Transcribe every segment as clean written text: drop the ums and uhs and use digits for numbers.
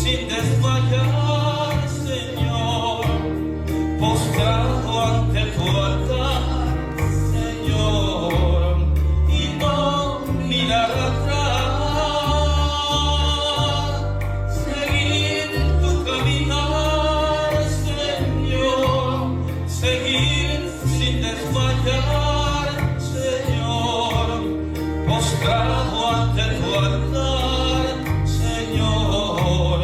sin desmayar, Señor, postrado ante tu altar, Señor, y no mirar atrás, seguir tu caminar, Señor, seguir sin desmayar, Señor, postrado ante tu altar, Señor,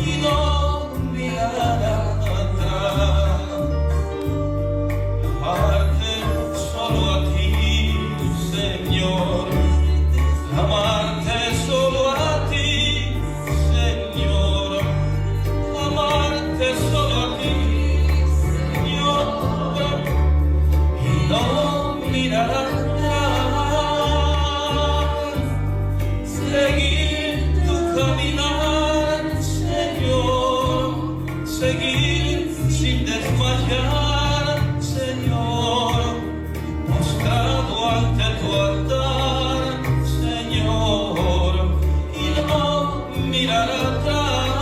y no mirar atrás, amarte solo a ti, Señor, amarte solo a ti, Señor, amarte solo a ti, Señor, y no mirar atrás, seguir tu caminar, Señor, seguir sin desmayar, Señor, postrado ante tu altar, Señor, y no mirar atrás,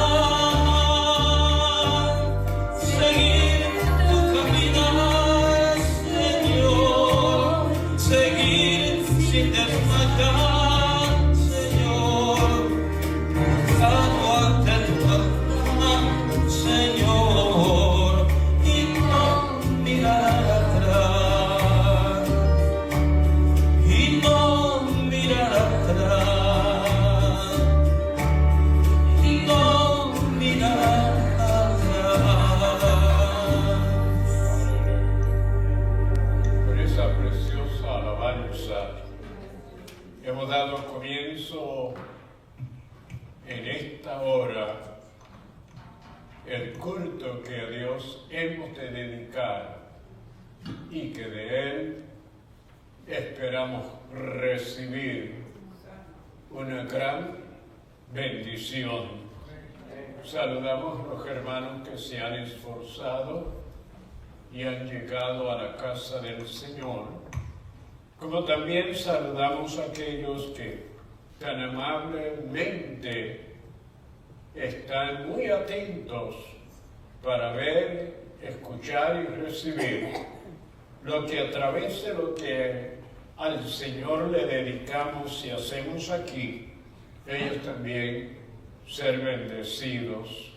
seguir tu caminar, Señor, seguir sin desmayar, Señor, postrado ante tu altar, Señor, y no mirar atrás, y no mirar atrás, y no mirar atrás. Por esa preciosa alabanza hemos dado comienzo en esta hora el culto que a Dios hemos de dedicar y que de Él esperamos recibir una gran bendición. Saludamos a los hermanos que se han esforzado y han llegado a la casa del Señor, como también saludamos a aquellos que tan amablemente están muy atentos para ver, escuchar y recibir lo que a través de lo que al Señor le dedicamos y hacemos aquí, ellos también ser bendecidos.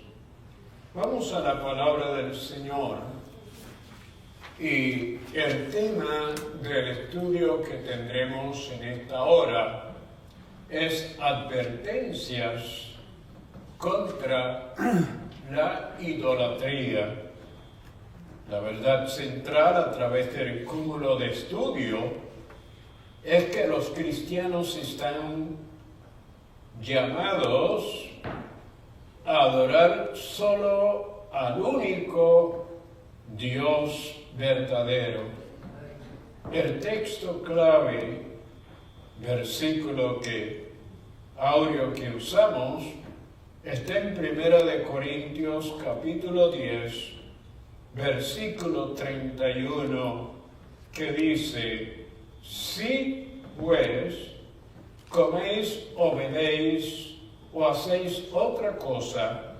Vamos a la palabra del Señor. Y el tema del estudio que tendremos en esta hora es advertencias contra la idolatría. La verdad central a través del cúmulo de estudio es que los cristianos están llamados a adorar solo al único Dios verdadero. El texto clave, versículo áureo que usamos, está en 1 Corintios capítulo 10, versículo 31, que dice: si pues coméis o bebéis o hacéis otra cosa,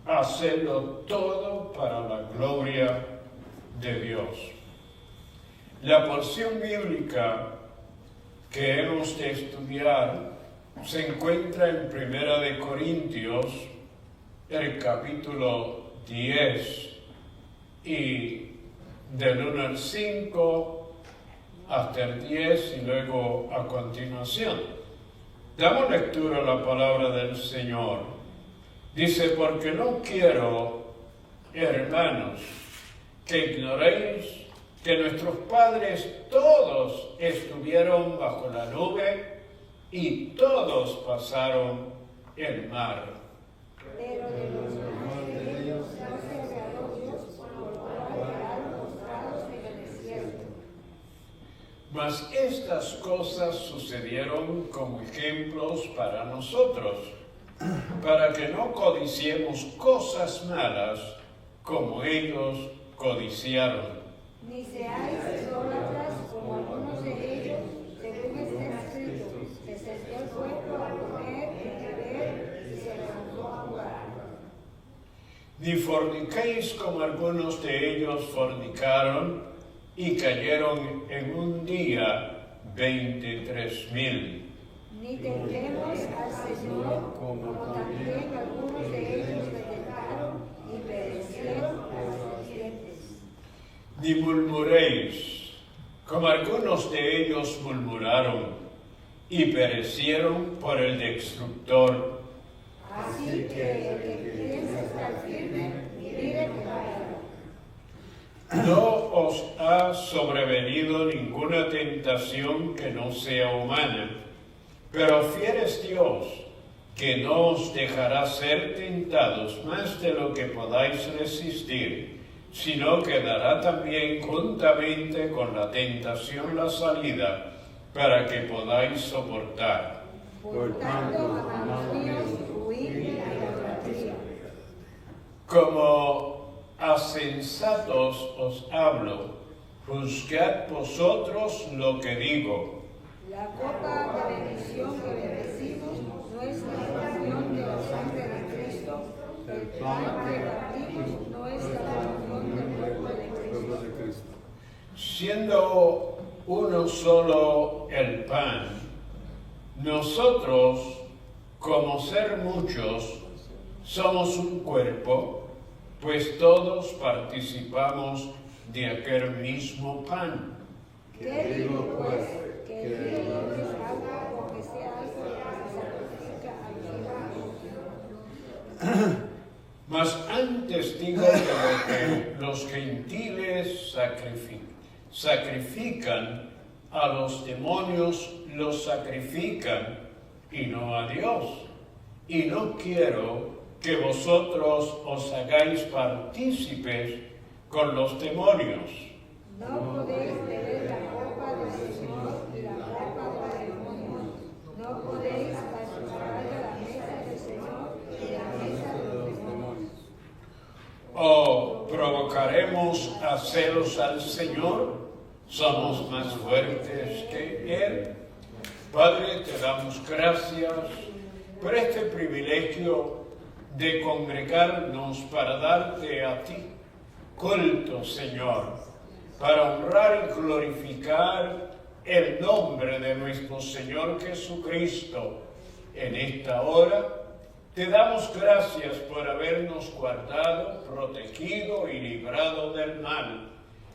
hacedlo todo para la gloria de Dios. La porción bíblica que hemos de estudiar se encuentra en 1 Corintios, el capítulo 10, y del 1 al 5 hasta el 10 y luego a continuación. Damos lectura a la palabra del Señor. Dice: porque no quiero, hermanos, que ignoréis que nuestros padres todos estuvieron bajo la nube y todos pasaron el mar. Pero de los demás de ellos se ha separado Dios, por lo cual quedaron postrados en el desierto. Mas estas cosas sucedieron como ejemplos para nosotros, para que no codiciemos cosas malas como ellos codiciaron. Ni seáis idólatras como algunos de ellos, según está escrito, que se dio el pueblo a comer y beber y se levantó a jugar. Ni forniquéis como algunos de ellos fornicaron y cayeron en un día 23,000. Ni tentemos al Señor, como también algunos de ellos le tentaron y perecieron por los serpientes. Ni murmuréis, como algunos de ellos murmuraron y perecieron por el destructor. Así que el que piensa estar firme, mire que vaya. No os ha sobrevenido ninguna tentación que no sea humana, pero fiel es Dios, que no os dejará ser tentados más de lo que podáis resistir, sino que dará también juntamente con la tentación la salida, para que podáis soportar. Por tanto, amados míos, huid de la idolatría. Como a sensatos os hablo, juzgad vosotros lo que digo. La copa de bendición que bendecimos no es la oración de la sangre de Cristo, el pan que partimos no es la oración del cuerpo de Cristo. Siendo uno solo el pan, nosotros, como ser muchos, somos un cuerpo, pues todos participamos de aquel mismo pan. ¿Qué digo pues? Que el Dios les haga o que sea algo que se sacrifica al Señor. Mas antes digo que lo que los gentiles sacrifican a los demonios, los sacrifican y no a Dios. Y no quiero que vosotros os hagáis partícipes con los demonios. No podéis beber la copa del Señor y la copa del demonio. No podéis participar de la mesa del Señor y de la mesa de los demonios. ¿O provocaremos a celos al Señor? ¿Somos más fuertes que Él? Padre, te damos gracias por este privilegio de congregarnos para darte a ti culto, Señor, para honrar y glorificar el nombre de nuestro Señor Jesucristo. En esta hora te damos gracias por habernos guardado, protegido y librado del mal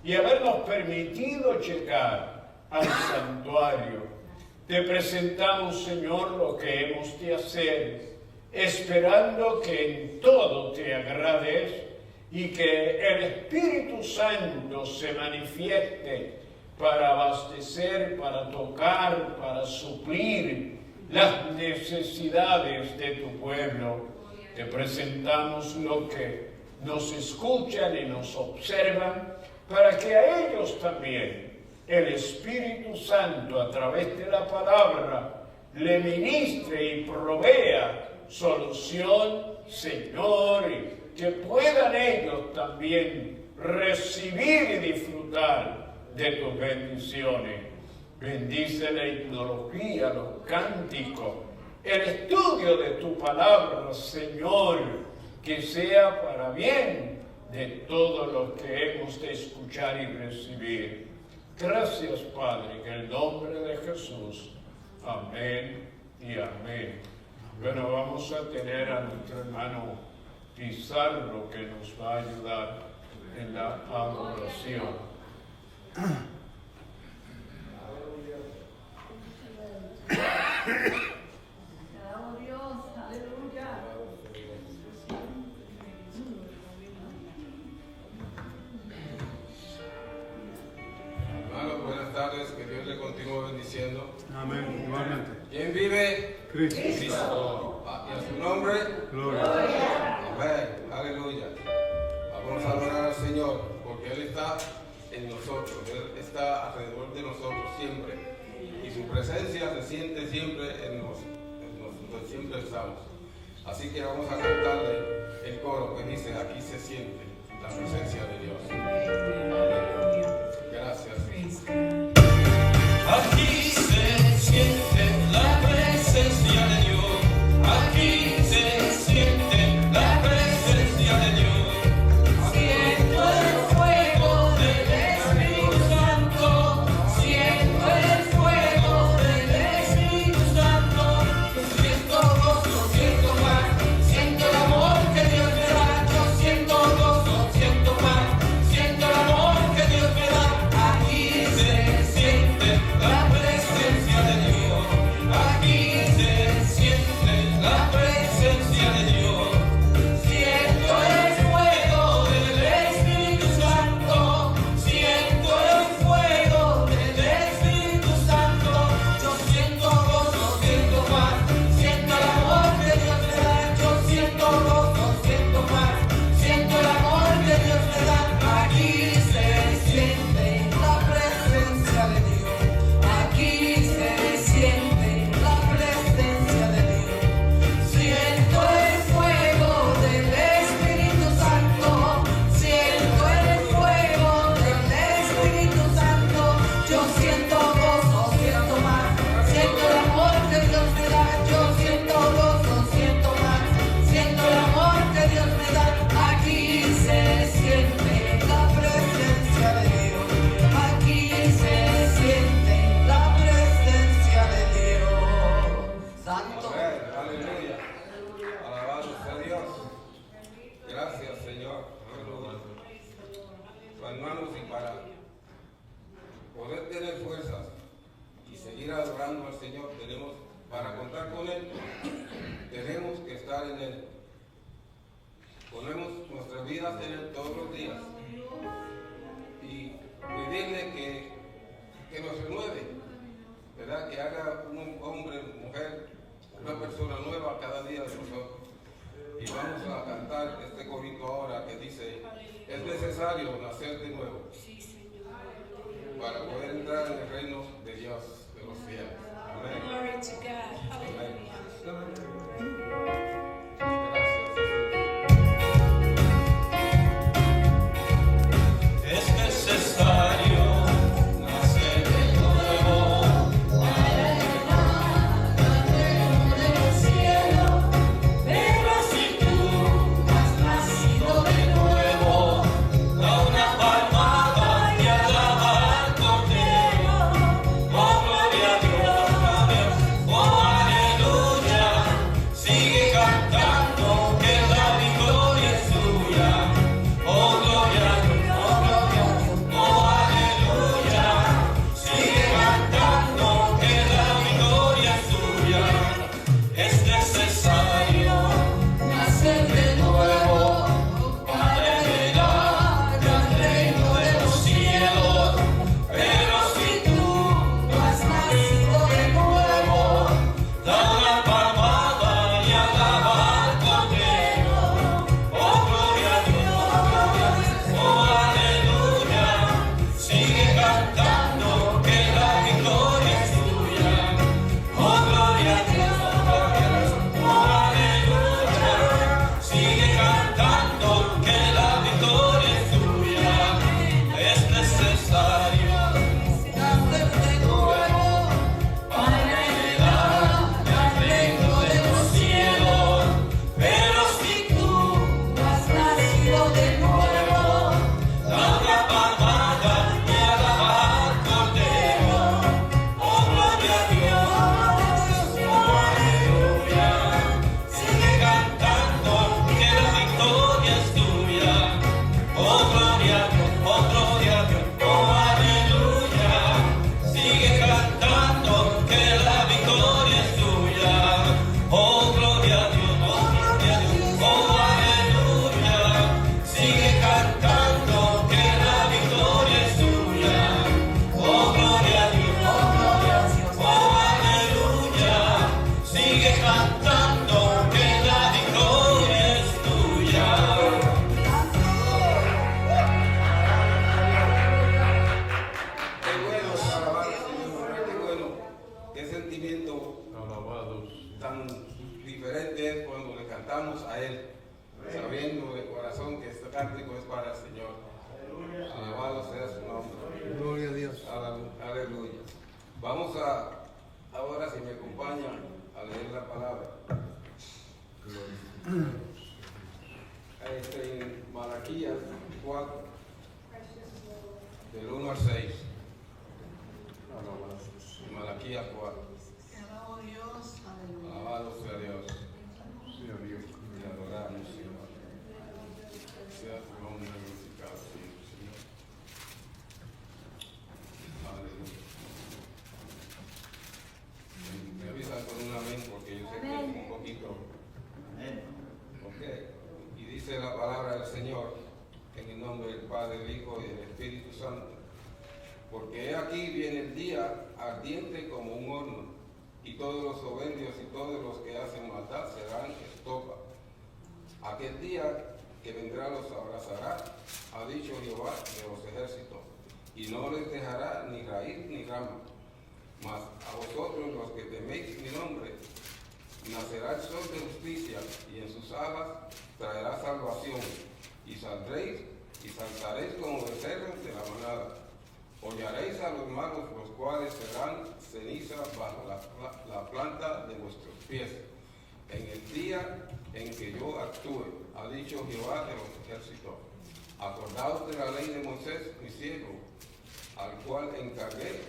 y habernos permitido llegar al santuario. Te presentamos, Señor, lo que hemos de hacer, esperando que en todo te agrades y que el Espíritu Santo se manifieste para abastecer, para tocar, para suplir las necesidades de tu pueblo. Te presentamos lo que nos escuchan y nos observan, para que a ellos también el Espíritu Santo, a través de la palabra, le ministre y provea solución, Señor, y que puedan ellos también recibir y disfrutar de tus bendiciones. Bendice la etnología, los cánticos, el estudio de tu palabra, Señor, que sea para bien de todos los que hemos de escuchar y recibir. Gracias, Padre, en el nombre de Jesús. Amén y amén. Bueno, vamos a tener a nuestro hermano Pizarro que nos va a ayudar en la adoración. Hermanos, buenas tardes, que Dios le continúe bendiciendo. Amén, igualmente. ¿Quién vive? Cristo. Cristo. Y a su nombre, Gloria. amén, aleluya. Vamos a adorar al Señor, porque Él está en nosotros, Él está alrededor de nosotros siempre. Y su presencia se siente siempre en nosotros, siempre estamos. Así que vamos a cantarle el coro que dice, aquí se siente la presencia de Dios. Gracias. Aquí se siente la presencia de Dios. Aquí se siente la presencia de Dios. necesitas tener todos los días y pedirle que nos renueve, ¿verdad? Que haga un hombre, mujer, una persona nueva cada día de nosotros. Y vamos a cantar este corito ahora que dice: es necesario nacer de nuevo para poder entrar en el reino de Dios, de los cielos. Amén. Glory to God. Hallelujah. Es necesario nacer de nuevo para heredar el reino de los cielos. Pero si tú has nacido de nuevo, da una palmada y alaba al Cordero. Oh, gloria a Dios, oh, aleluya. Sigue cantando que la victoria es tuya. Oh, gloria a Dios. Oh, aleluya, sigue cantando que la victoria es tuya. Es necesario nacer de nuevo para heredar el reino de los cielos. Pero si tú has nacido de nuevo, da una palmada y alaba al Cordero. Oh, gloria a Dios, oh, aleluya. Sigue cantando que la victoria es tuya. Oh, gloria a Dios. Oh, aleluya. Sigue cantando que la victoria es tuya. Es necesario nacer de nuevo para heredar el reino de los cielos. Pero si tú has nacido de nuevo, da una palmada y alaba al Cordero. Oh, gloria a Dios, oh, aleluya. Sigue cantando que la victoria es tuya. Oh, gloria a Dios, oh, gloria a Dios, oh, aleluya. Sigue cantando que la victoria es tuya. Oh, gloria a Dios, oh, gloria a Dios, oh, aleluya. Sigue cantando que la victoria es tuya. Oh, gloria a Dios, oh, aleluya. Sigue cantando que la victoria es tuya. Qué bueno alabar al Señor, qué bueno, qué sentimiento Alabados. tan diferente es cuando le cantamos a Él, sabiendo de corazón que este cántico es para el Señor. Alabado sea su nombre. Gloria a Dios. Aleluya. Vamos ahora, si me acompañan, a leer la palabra. En Malaquías 4, del 1 al 6. Malaquías 4. Alabado sea Dios. Sí, a Dios. Te adoramos, Señor. Sea tu nombre glorificado, Señor. Aleluya. Me avisan con un amén porque yo sé que es un poquito. Ok. Y dice la palabra del Señor en el nombre del Padre, del Hijo y del Espíritu Santo. Porque he aquí viene el día ardiente como un horno, y todos los soberbios y todos los que hacen maldad serán estopa. Aquel día que vendrá los abrazará, ha dicho Jehová de los ejércitos, y no les dejará ni raíz ni rama. Mas a vosotros los que teméis mi nombre, nacerá el sol de justicia, y en sus alas traerá salvación, y saldréis y saltaréis como becerros de la manada. Hollaréis a los malos, los cuales serán ceniza bajo la planta de vuestros pies. En el día en que yo actúe, ha dicho Jehová de los ejércitos. Acordaos de la ley de Moisés, mi siervo, al cual encargué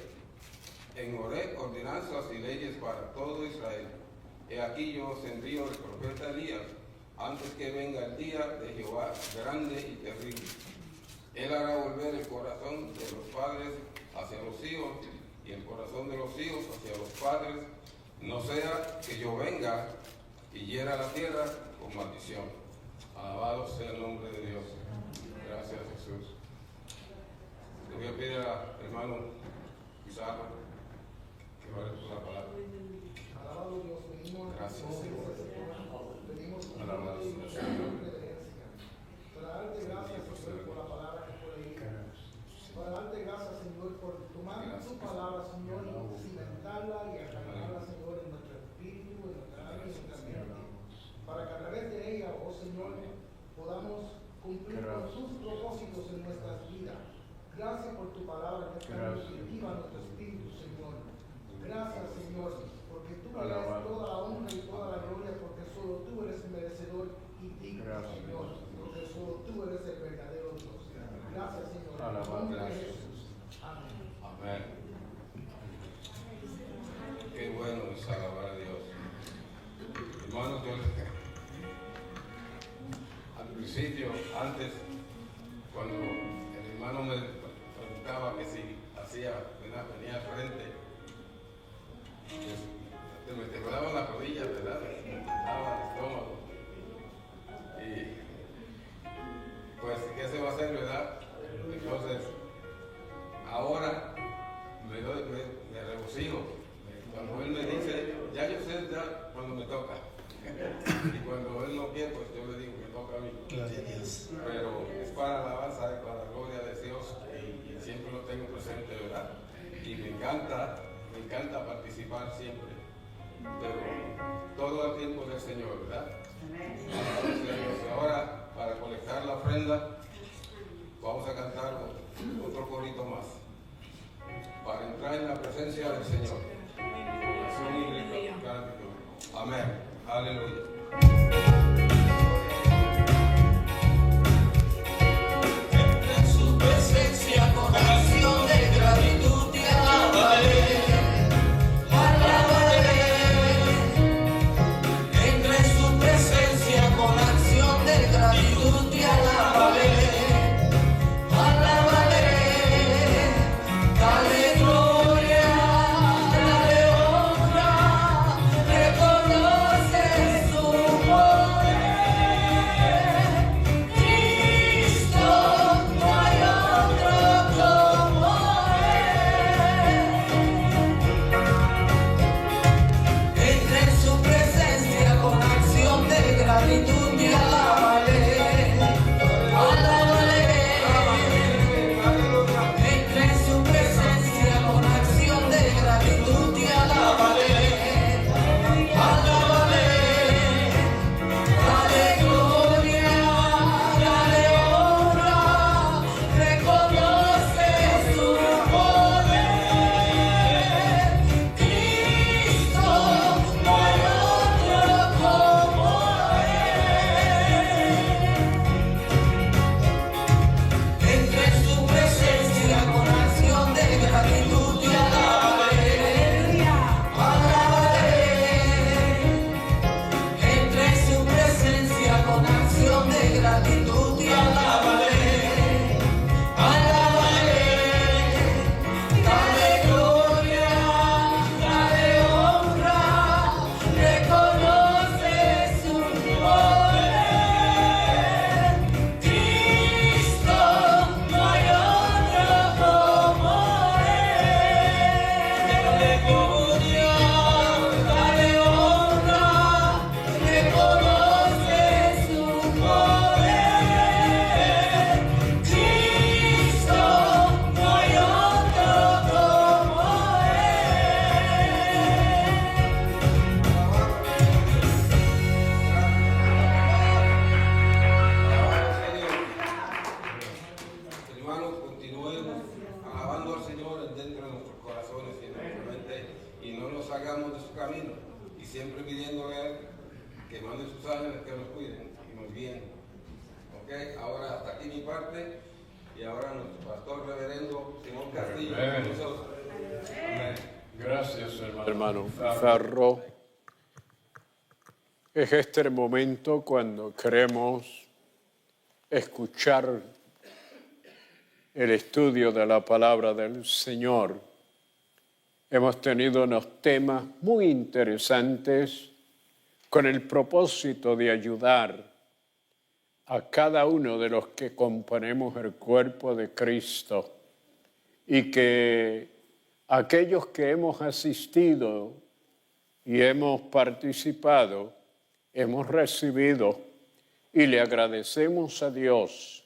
en Horeb ordenanzas y leyes para todo Israel. He aquí yo os envío el profeta Elías, antes que venga el día de Jehová grande y terrible. Él hará volver el corazón de los padres hacia los hijos y el corazón de los hijos hacia los padres, no sea que yo venga y hiera la tierra con maldición. Alabado sea el nombre de Dios. Gracias, Jesús. Le voy a pedir al hermano Pizarro que vaya por la palabra. Alabado Dios, venimos Gracias, a Señor. venimos Alabado a sea el Señor. para darte gracias, Señor, por la palabra que fue leída. Para darte gracias, Señor, por tomar tu palabra, Señor, y cimentarla y arraigarla, Señor, en nuestro espíritu, en nuestra alma y en nuestra mente. Para que a través de ella, oh Señor, podamos cumplir con tus propósitos en nuestras vidas. Gracias por tu palabra que está nutritiva a nuestro espíritu, Señor. Gracias, Señor, porque tú eres toda la honra y toda la gloria, porque solo tú eres merecedor y digno, Señor, porque solo tú eres el verdadero Dios. Gracias, Señor. En el nombre de Jesús. Amén. Amén. Qué bueno es alabar a Dios. Hermanos, yo al principio, antes, cuando el hermano me preguntaba que si hacía, venía al frente, pues, me temblaban las rodillas, ¿verdad? Me temblaba el estómago. Y pues, ¿qué se va a hacer, verdad? Entonces, ahora me regocijo. Cuando él me dice, ya yo sé ya cuando me toca. Y cuando él no quiere, pues yo le digo que toca a mí. Gloria a Dios. Pero es para alabanza, es para la gloria de Dios y siempre lo tengo presente, ¿verdad? Y me encanta participar siempre. Pero todo el tiempo del Señor, ¿verdad? Y ahora, para colectar la ofrenda, vamos a cantar otro corito más. Para entrar en la presencia del Señor. Amén. Aleluya. En su presencia con acción de gratitud te alabaré, alabaré. Entra en su presencia con acción de gratitud te alabaré, alabaré. Dale gloria, dale honra, reconoce su poder. Cristo, no hay otro como Él. Entra en su presencia con acción de gratitud y alabaré, alabaré. Entra en su presencia con acción de gratitud y alabaré, alabaré. Dale gloria, dale honra, reconoce su poder. Cristo, no hay otro como Él. Entra en su presencia con acción de gratitud y alabaré, alabaré. Entra en su presencia con acción de gratitud y alabaré, alabaré. Dale gloria, dale honra, reconoce su poder. Cristo, no hay otro como Él. Dale gloria, dale honra, reconoce su poder. Cristo, no hay otro como Hermanos, continuemos alabando al Señor dentro de nuestros corazones y en nuestra mente y no nos salgamos de su camino y siempre pidiéndole a Él que mande sus ángeles que nos cuiden y nos guíen. Ok, ahora hasta aquí mi parte y ahora nuestro pastor reverendo Simón Castillo Amén. con nosotros. Amén. Gracias, hermano Pizarro. Es este el momento cuando queremos escuchar el estudio de la palabra del Señor. Hemos tenido unos temas muy interesantes con el propósito de ayudar a cada uno de los que componemos el cuerpo de Cristo y que aquellos que hemos asistido y hemos participado, hemos recibido y le agradecemos a Dios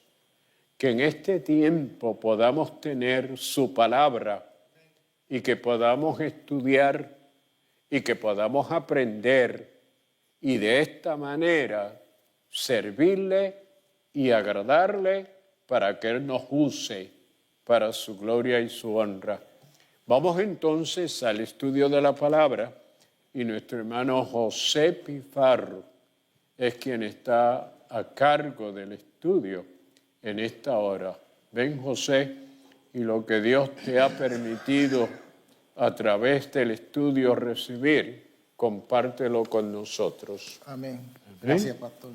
que en este tiempo podamos tener su palabra y que podamos estudiar y que podamos aprender y de esta manera servirle y agradarle para que Él nos use para su gloria y su honra. Vamos entonces al estudio de la palabra y nuestro hermano José Pizarro es quien está a cargo del estudio en esta hora. Ven, José, y lo que Dios te ha permitido a través del estudio recibir, compártelo con nosotros. Amén. Gracias, pastor.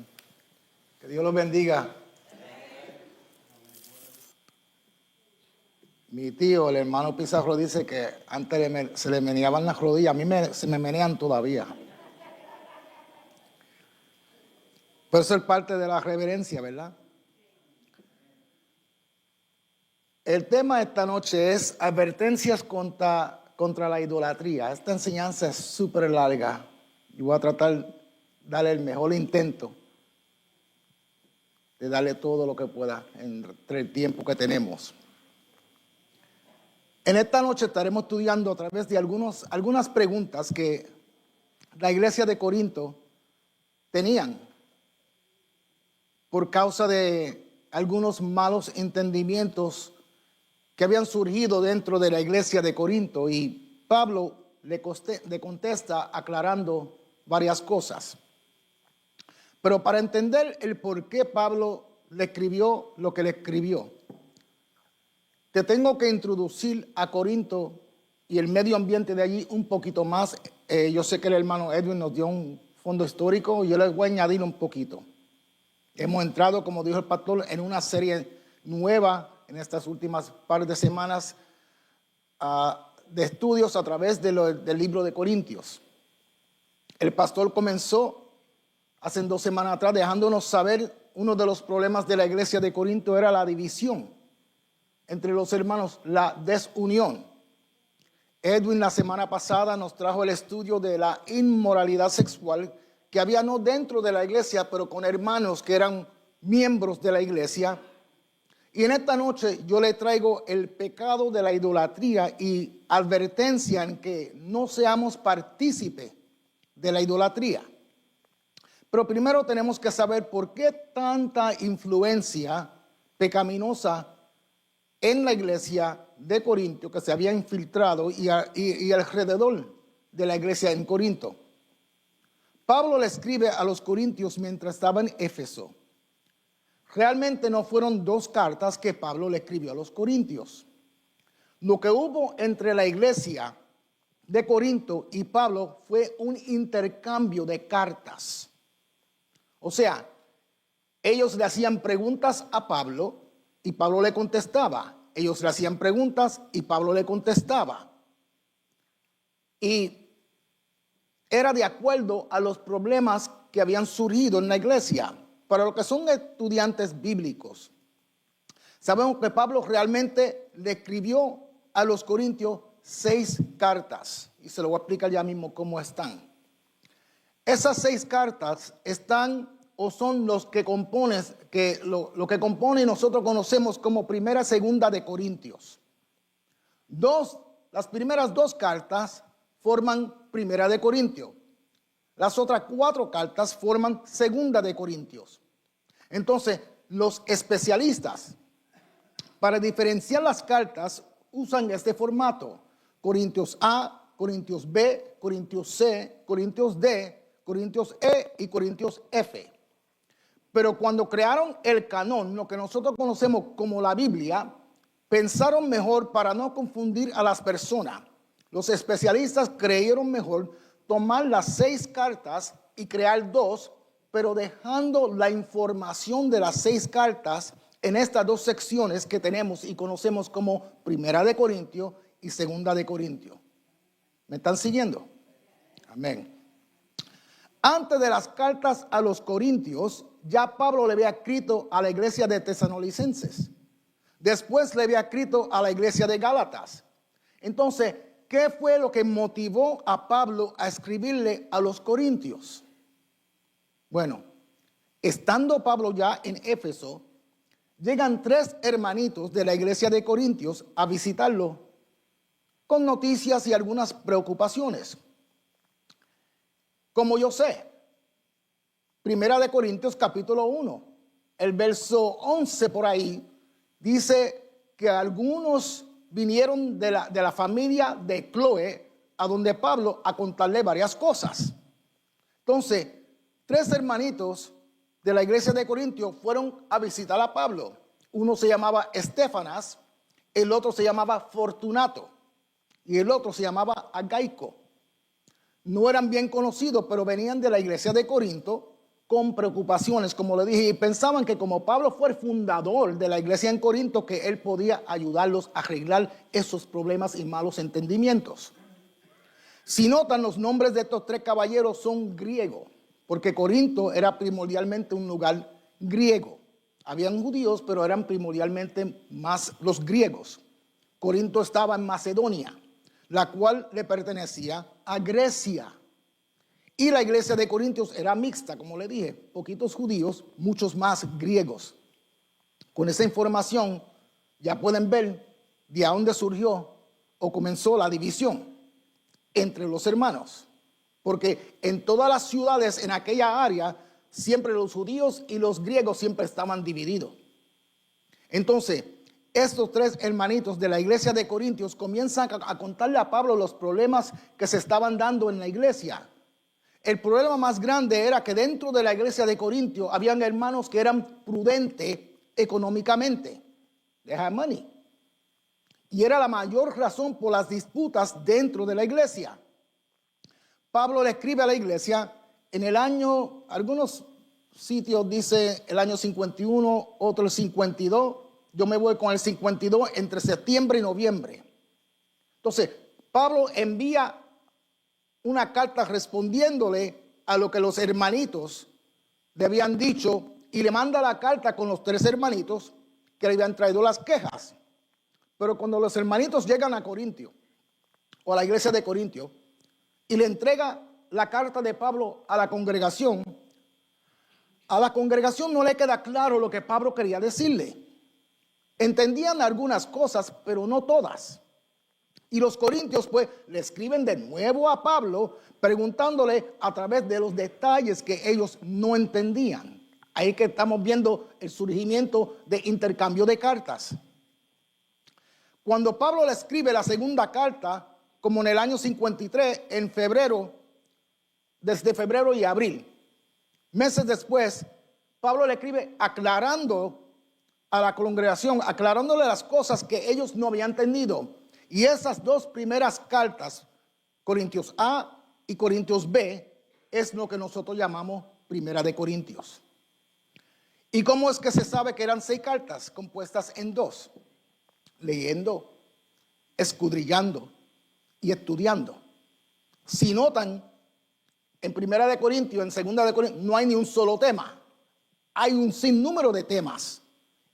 Que Dios los bendiga. Mi tío, el hermano Pizarro, dice que antes se le meneaban las rodillas. A mí se me menean todavía. Pero eso es parte de la reverencia, ¿verdad? El tema de esta noche es advertencias contra la idolatría. Esta enseñanza es súper larga. Y voy a tratar de darle el mejor intento de darle todo lo que pueda entre el tiempo que tenemos. En esta noche estaremos estudiando a través de algunas preguntas que la iglesia de Corinto tenían por causa de algunos malos entendimientos que habían surgido dentro de la iglesia de Corinto, y Pablo le contesta aclarando varias cosas. Pero para entender el por qué Pablo le escribió lo que le escribió, te tengo que introducir a Corinto y el medio ambiente de allí un poquito más. Yo sé que el hermano Edwin nos dio un fondo histórico, y yo les voy a añadir un poquito. Hemos entrado, como dijo el pastor, en una serie nueva en estas últimas par de semanas de estudios a través del libro de Corintios. El pastor comenzó hace 2 semanas atrás dejándonos saber uno de los problemas de la iglesia de Corinto era la división entre los hermanos, la desunión. Edwin la semana pasada nos trajo el estudio de la inmoralidad sexual que había no dentro de la iglesia, pero con hermanos que eran miembros de la iglesia. Y en esta noche yo le traigo el pecado de la idolatría y advertencia en que no seamos partícipes de la idolatría. Pero primero tenemos que saber por qué tanta influencia pecaminosa en la iglesia de Corinto que se había infiltrado y alrededor de la iglesia en Corinto. Pablo le escribe a los corintios mientras estaba en Éfeso. Realmente no fueron 2 cartas que Pablo le escribió a los corintios. Lo que hubo entre la iglesia de Corinto y Pablo fue un intercambio de cartas. O sea, ellos le hacían preguntas a Pablo y Pablo le contestaba. Ellos le hacían preguntas y Pablo le contestaba. Y era de acuerdo a los problemas que habían surgido en la iglesia. Para los que son estudiantes bíblicos, sabemos que Pablo realmente le escribió a los corintios 6 cartas. Y se lo voy a explicar ya mismo cómo están. Esas 6 cartas están o son los que componen, lo que compone y nosotros conocemos como primera y segunda de Corintios. Las primeras 2 cartas forman primera de Corintios. Las otras 4 cartas forman segunda de Corintios. Entonces, los especialistas, para diferenciar las cartas, usan este formato: Corintios A, Corintios B, Corintios C, Corintios D, Corintios E y Corintios F. Pero cuando crearon el canón, lo que nosotros conocemos como la Biblia, pensaron mejor para no confundir a las personas. Los especialistas creyeron mejor tomar las 6 cartas y crear 2, pero dejando la información de las 6 cartas en estas 2 secciones que tenemos y conocemos como Primera de Corintios y Segunda de Corintios. ¿Me están siguiendo? Amén. Antes de las cartas a los Corintios, ya Pablo le había escrito a la iglesia de Tesalonicenses. Después le había escrito a la iglesia de Gálatas. Entonces, ¿qué fue lo que motivó a Pablo a escribirle a los Corintios? Bueno, estando Pablo ya en Éfeso, llegan 3 hermanitos de la iglesia de Corintios a visitarlo con noticias y algunas preocupaciones. Como yo sé, Primera de Corintios capítulo 1, el verso 11 por ahí, dice que algunos vinieron de la familia de Cloé a donde Pablo a contarle varias cosas. Entonces, 3 hermanitos de la iglesia de Corintios fueron a visitar a Pablo. Uno se llamaba Estefanas, el otro se llamaba Fortunato y el otro se llamaba Agaico. No eran bien conocidos, pero venían de la iglesia de Corinto con preocupaciones, como le dije, y pensaban que como Pablo fue el fundador de la iglesia en Corinto, que él podía ayudarlos a arreglar esos problemas y malos entendimientos. Si notan, los nombres de estos 3 caballeros son griegos, porque Corinto era primordialmente un lugar griego. Habían judíos, pero eran primordialmente más los griegos. Corinto estaba en Macedonia, la cual le pertenecía a Grecia. Y la iglesia de Corintios era mixta, como le dije, poquitos judíos, muchos más griegos. Con esa información ya pueden ver de dónde surgió o comenzó la división entre los hermanos. Porque en todas las ciudades en aquella área, siempre los judíos y los griegos siempre estaban divididos. Entonces, estos 3 hermanitos de la iglesia de Corintios comienzan a contarle a Pablo los problemas que se estaban dando en la iglesia. El problema más grande era que dentro de la iglesia de Corintios habían hermanos que eran prudentes económicamente. They had money. Y era la mayor razón por las disputas dentro de la iglesia. Pablo le escribe a la iglesia en el año, algunos sitios dice el año 51, otros el 52. Yo me voy con el 52 entre septiembre y noviembre. Entonces, Pablo envía una carta respondiéndole a lo que los hermanitos le habían dicho y le manda la carta con los 3 hermanitos que le habían traído las quejas. Pero cuando los hermanitos llegan a Corintio o a la iglesia de Corintio y le entrega la carta de Pablo a la congregación no le queda claro lo que Pablo quería decirle. Entendían algunas cosas, pero no todas. Y los corintios pues le escriben de nuevo a Pablo preguntándole a través de los detalles que ellos no entendían. Ahí que estamos viendo el surgimiento de intercambio de cartas. Cuando Pablo le escribe la segunda carta, como en el año 53, en febrero, desde febrero y abril, meses después, Pablo le escribe aclarando a la congregación, aclarándole las cosas que ellos no habían entendido. Y esas 2 primeras cartas, Corintios A y Corintios B, es lo que nosotros llamamos Primera de Corintios. ¿Y cómo es que se sabe que eran 6 cartas compuestas en 2? Leyendo, escudriñando y estudiando. Si notan, en Primera de Corintios, en Segunda de Corintios, no hay ni un solo tema. Hay un sinnúmero de temas.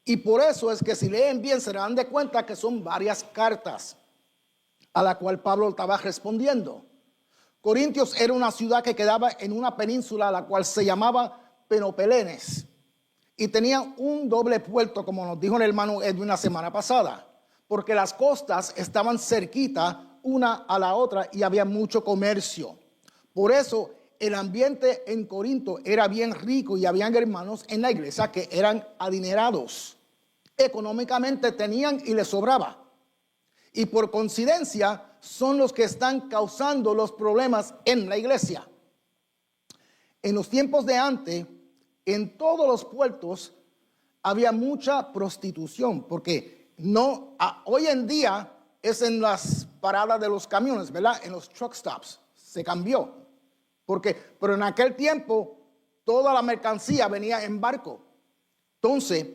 Y por eso es que si leen bien se dan de cuenta que son varias cartas a la cual Pablo estaba respondiendo. Corintios era una ciudad que quedaba en una península la cual se llamaba Penopelenes y tenía un doble puerto, como nos dijo el hermano Edwin la semana pasada, porque las costas estaban cerquita una a la otra y había mucho comercio. Por eso el ambiente en Corinto era bien rico y habían hermanos en la iglesia que eran adinerados. Económicamente tenían y les sobraba. Y por coincidencia son los que están causando los problemas en la iglesia. En los tiempos de antes, en todos los puertos había mucha prostitución, porque hoy en día es en las paradas de los camiones, ¿verdad? En los truck stops se cambió, pero en aquel tiempo toda la mercancía venía en barco. Entonces,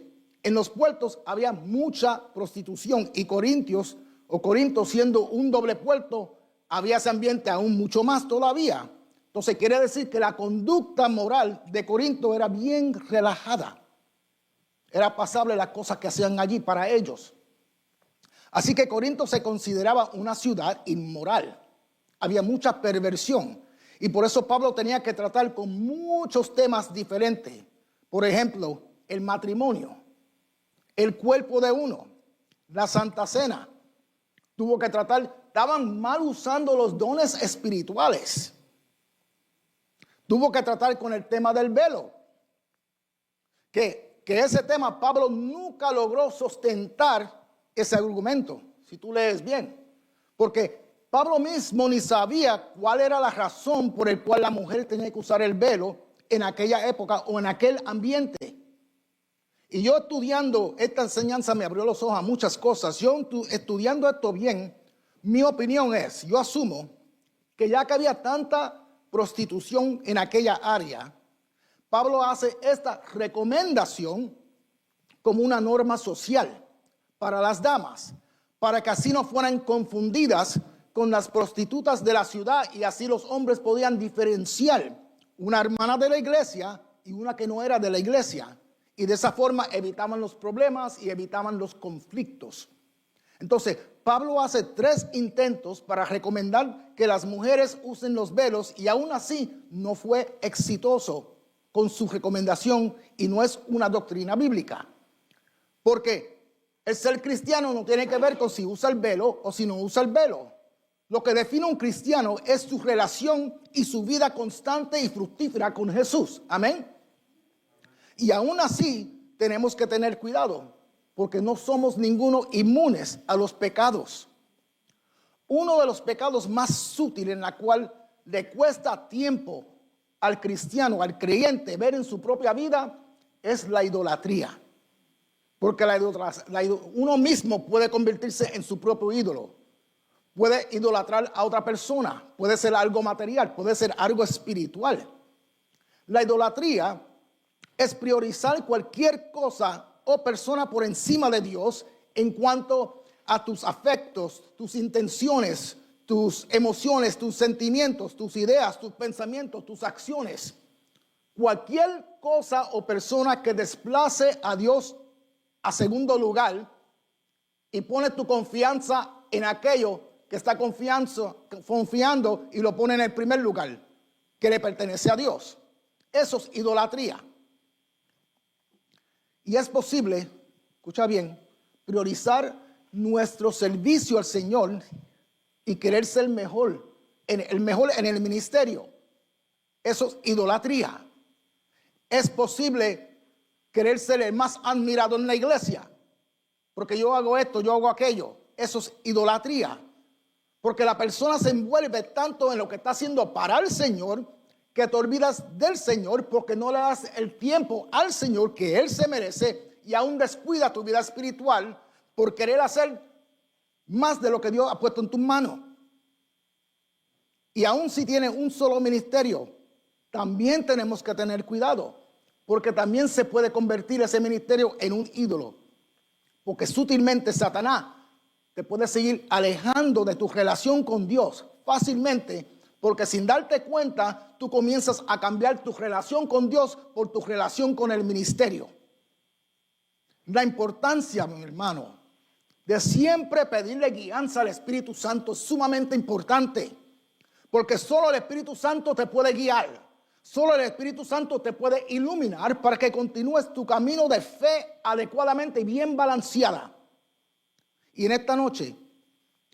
en los puertos había mucha prostitución y Corinto siendo un doble puerto, había ese ambiente aún mucho más todavía. Entonces quiere decir que la conducta moral de Corinto era bien relajada. Era pasable las cosas que hacían allí para ellos. Así que Corinto se consideraba una ciudad inmoral. Había mucha perversión. Y por eso Pablo tenía que tratar con muchos temas diferentes. Por ejemplo, el matrimonio, el cuerpo de uno, la Santa Cena. Tuvo que tratar, estaban mal usando los dones espirituales. Tuvo que tratar con el tema del velo. Que ese tema Pablo nunca logró sustentar ese argumento, si tú lees bien. Porque Pablo mismo ni sabía cuál era la razón por la cual la mujer tenía que usar el velo en aquella época o en aquel ambiente. Y yo estudiando esta enseñanza me abrió los ojos a muchas cosas. Yo estudiando esto bien, mi opinión es, yo asumo que ya que había tanta prostitución en aquella área, Pablo hace esta recomendación como una norma social para las damas, para que así no fueran confundidas con las prostitutas de la ciudad y así los hombres podían diferenciar una hermana de la iglesia y una que no era de la iglesia. Y de esa forma evitaban los problemas y evitaban los conflictos. Entonces, Pablo hace 3 intentos para recomendar que las mujeres usen los velos y aún así no fue exitoso con su recomendación y no es una doctrina bíblica. Porque el ser cristiano no tiene que ver con si usa el velo o si no usa el velo. Lo que define a un cristiano es su relación y su vida constante y fructífera con Jesús. Amén. Y aún así tenemos que tener cuidado, porque no somos ninguno inmunes a los pecados. Uno de los pecados más sutiles en la cual le cuesta tiempo al cristiano, al creyente, ver en su propia vida, es la idolatría. Porque uno mismo puede convertirse en su propio ídolo. Puede idolatrar a otra persona, puede ser algo material, puede ser algo espiritual. La idolatría es priorizar cualquier cosa o persona por encima de Dios en cuanto a tus afectos, tus intenciones, tus emociones, tus sentimientos, tus ideas, tus pensamientos, tus acciones. Cualquier cosa o persona que desplace a Dios a segundo lugar y pone tu confianza en aquello que está confiando y lo pone en el primer lugar, que le pertenece a Dios. Eso es idolatría. Y es posible, escucha bien, priorizar nuestro servicio al Señor y querer ser el mejor en el ministerio. Eso es idolatría. Es posible querer ser el más admirado en la iglesia, porque yo hago esto, yo hago aquello. Eso es idolatría. Porque la persona se envuelve tanto en lo que está haciendo para el Señor que te olvidas del Señor porque no le das el tiempo al Señor que Él se merece y aún descuida tu vida espiritual por querer hacer más de lo que Dios ha puesto en tus manos. Y aún si tienes un solo ministerio, también tenemos que tener cuidado porque también se puede convertir ese ministerio en un ídolo. Porque sutilmente Satanás te puede seguir alejando de tu relación con Dios fácilmente. Porque sin darte cuenta, tú comienzas a cambiar tu relación con Dios por tu relación con el ministerio. La importancia, mi hermano, de siempre pedirle guianza al Espíritu Santo es sumamente importante. Porque solo el Espíritu Santo te puede guiar. Solo el Espíritu Santo te puede iluminar para que continúes tu camino de fe adecuadamente y bien balanceada. Y en esta noche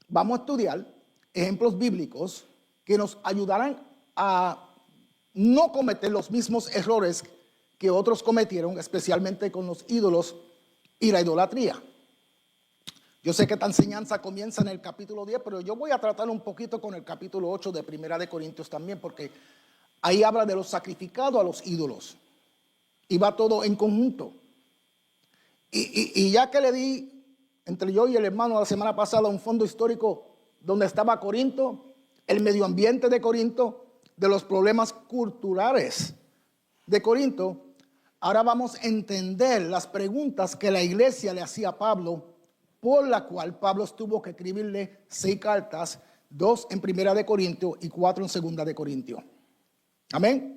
vamos a estudiar ejemplos bíblicos que nos ayudarán a no cometer los mismos errores que otros cometieron, especialmente con los ídolos y la idolatría. Yo sé que esta enseñanza comienza en el capítulo 10, pero yo voy a tratar un poquito con el capítulo 8 de Primera de Corintios también, porque ahí habla de los sacrificados a los ídolos. Y va todo en conjunto. Y ya que le di, entre yo y el hermano la semana pasada, un fondo histórico donde estaba Corinto, el medio ambiente de Corinto, de los problemas culturales de Corinto, ahora vamos a entender las preguntas que la iglesia le hacía a Pablo, por la cual Pablo tuvo que escribirle 6 cartas, 2 en Primera de Corintios y 4 en Segunda de Corintios. Amén.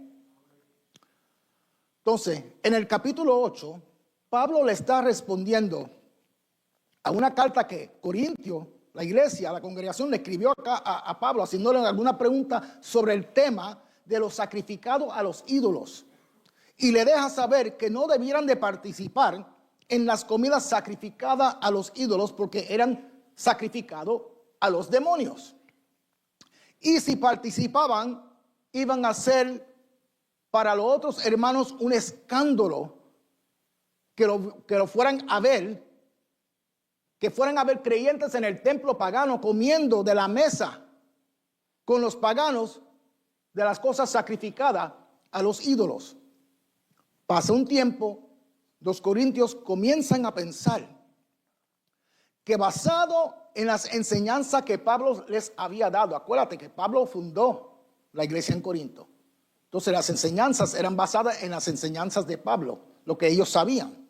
Entonces, en el capítulo 8, Pablo le está respondiendo a una carta que Corintio, la iglesia, la congregación, le escribió acá a Pablo, haciéndole alguna pregunta sobre el tema de los sacrificados a los ídolos. Y le deja saber que no debieran de participar en las comidas sacrificadas a los ídolos porque eran sacrificados a los demonios. Y si participaban, iban a ser para los otros hermanos un escándalo que lo fueran a ver, que fueran a ver creyentes en el templo pagano comiendo de la mesa con los paganos de las cosas sacrificadas a los ídolos. Pasa un tiempo, los corintios comienzan a pensar que basado en las enseñanzas que Pablo les había dado, acuérdate que Pablo fundó la iglesia en Corinto. Entonces las enseñanzas eran basadas en las enseñanzas de Pablo, lo que ellos sabían.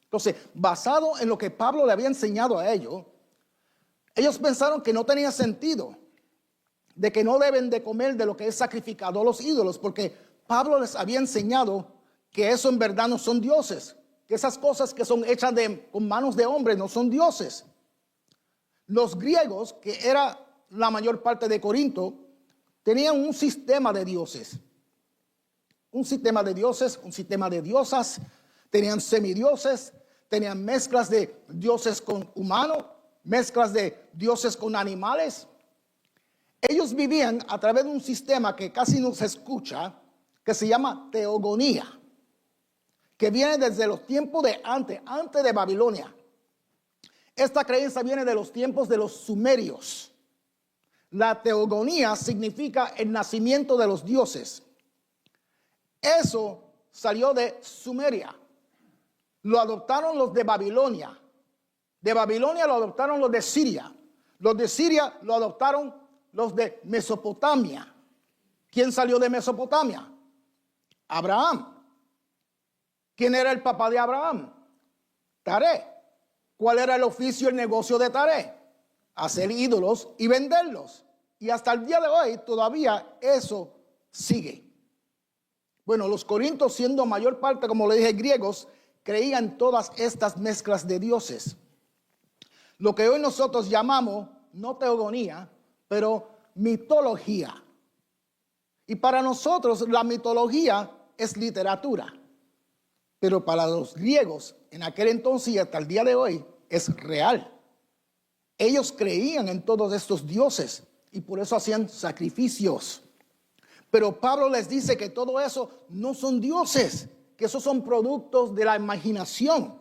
Entonces, basado en lo que Pablo le había enseñado a ellos pensaron que no tenía sentido, de que no deben de comer de lo que es sacrificado a los ídolos, porque Pablo les había enseñado que eso en verdad no son dioses, que esas cosas que son hechas con manos de hombres no son dioses. Los griegos, que era la mayor parte de Corinto, tenían un sistema de dioses. Un sistema de dioses, un sistema de diosas, tenían semidioses, tenían mezclas de dioses con humanos, mezclas de dioses con animales. Ellos vivían a través de un sistema que casi no se escucha, que se llama teogonía, que viene desde los tiempos de antes de Babilonia. Esta creencia viene de los tiempos de los sumerios. La teogonía significa el nacimiento de los dioses. Eso salió de Sumeria. Lo adoptaron los de Babilonia. De Babilonia lo adoptaron los de Siria. Los de Siria lo adoptaron los de Mesopotamia. ¿Quién salió de Mesopotamia? Abraham. ¿Quién era el papá de Abraham? Taré. ¿Cuál era el oficio y el negocio de Taré? Hacer ídolos y venderlos. Y hasta el día de hoy todavía eso sigue. Bueno, los corintios, siendo mayor parte, como le dije, griegos, creían todas estas mezclas de dioses. Lo que hoy nosotros llamamos, no teogonía, pero mitología. Y para nosotros la mitología es literatura. Pero para los griegos, en aquel entonces y hasta el día de hoy, es real. Ellos creían en todos estos dioses y por eso hacían sacrificios. Pero Pablo les dice que todo eso no son dioses, que esos son productos de la imaginación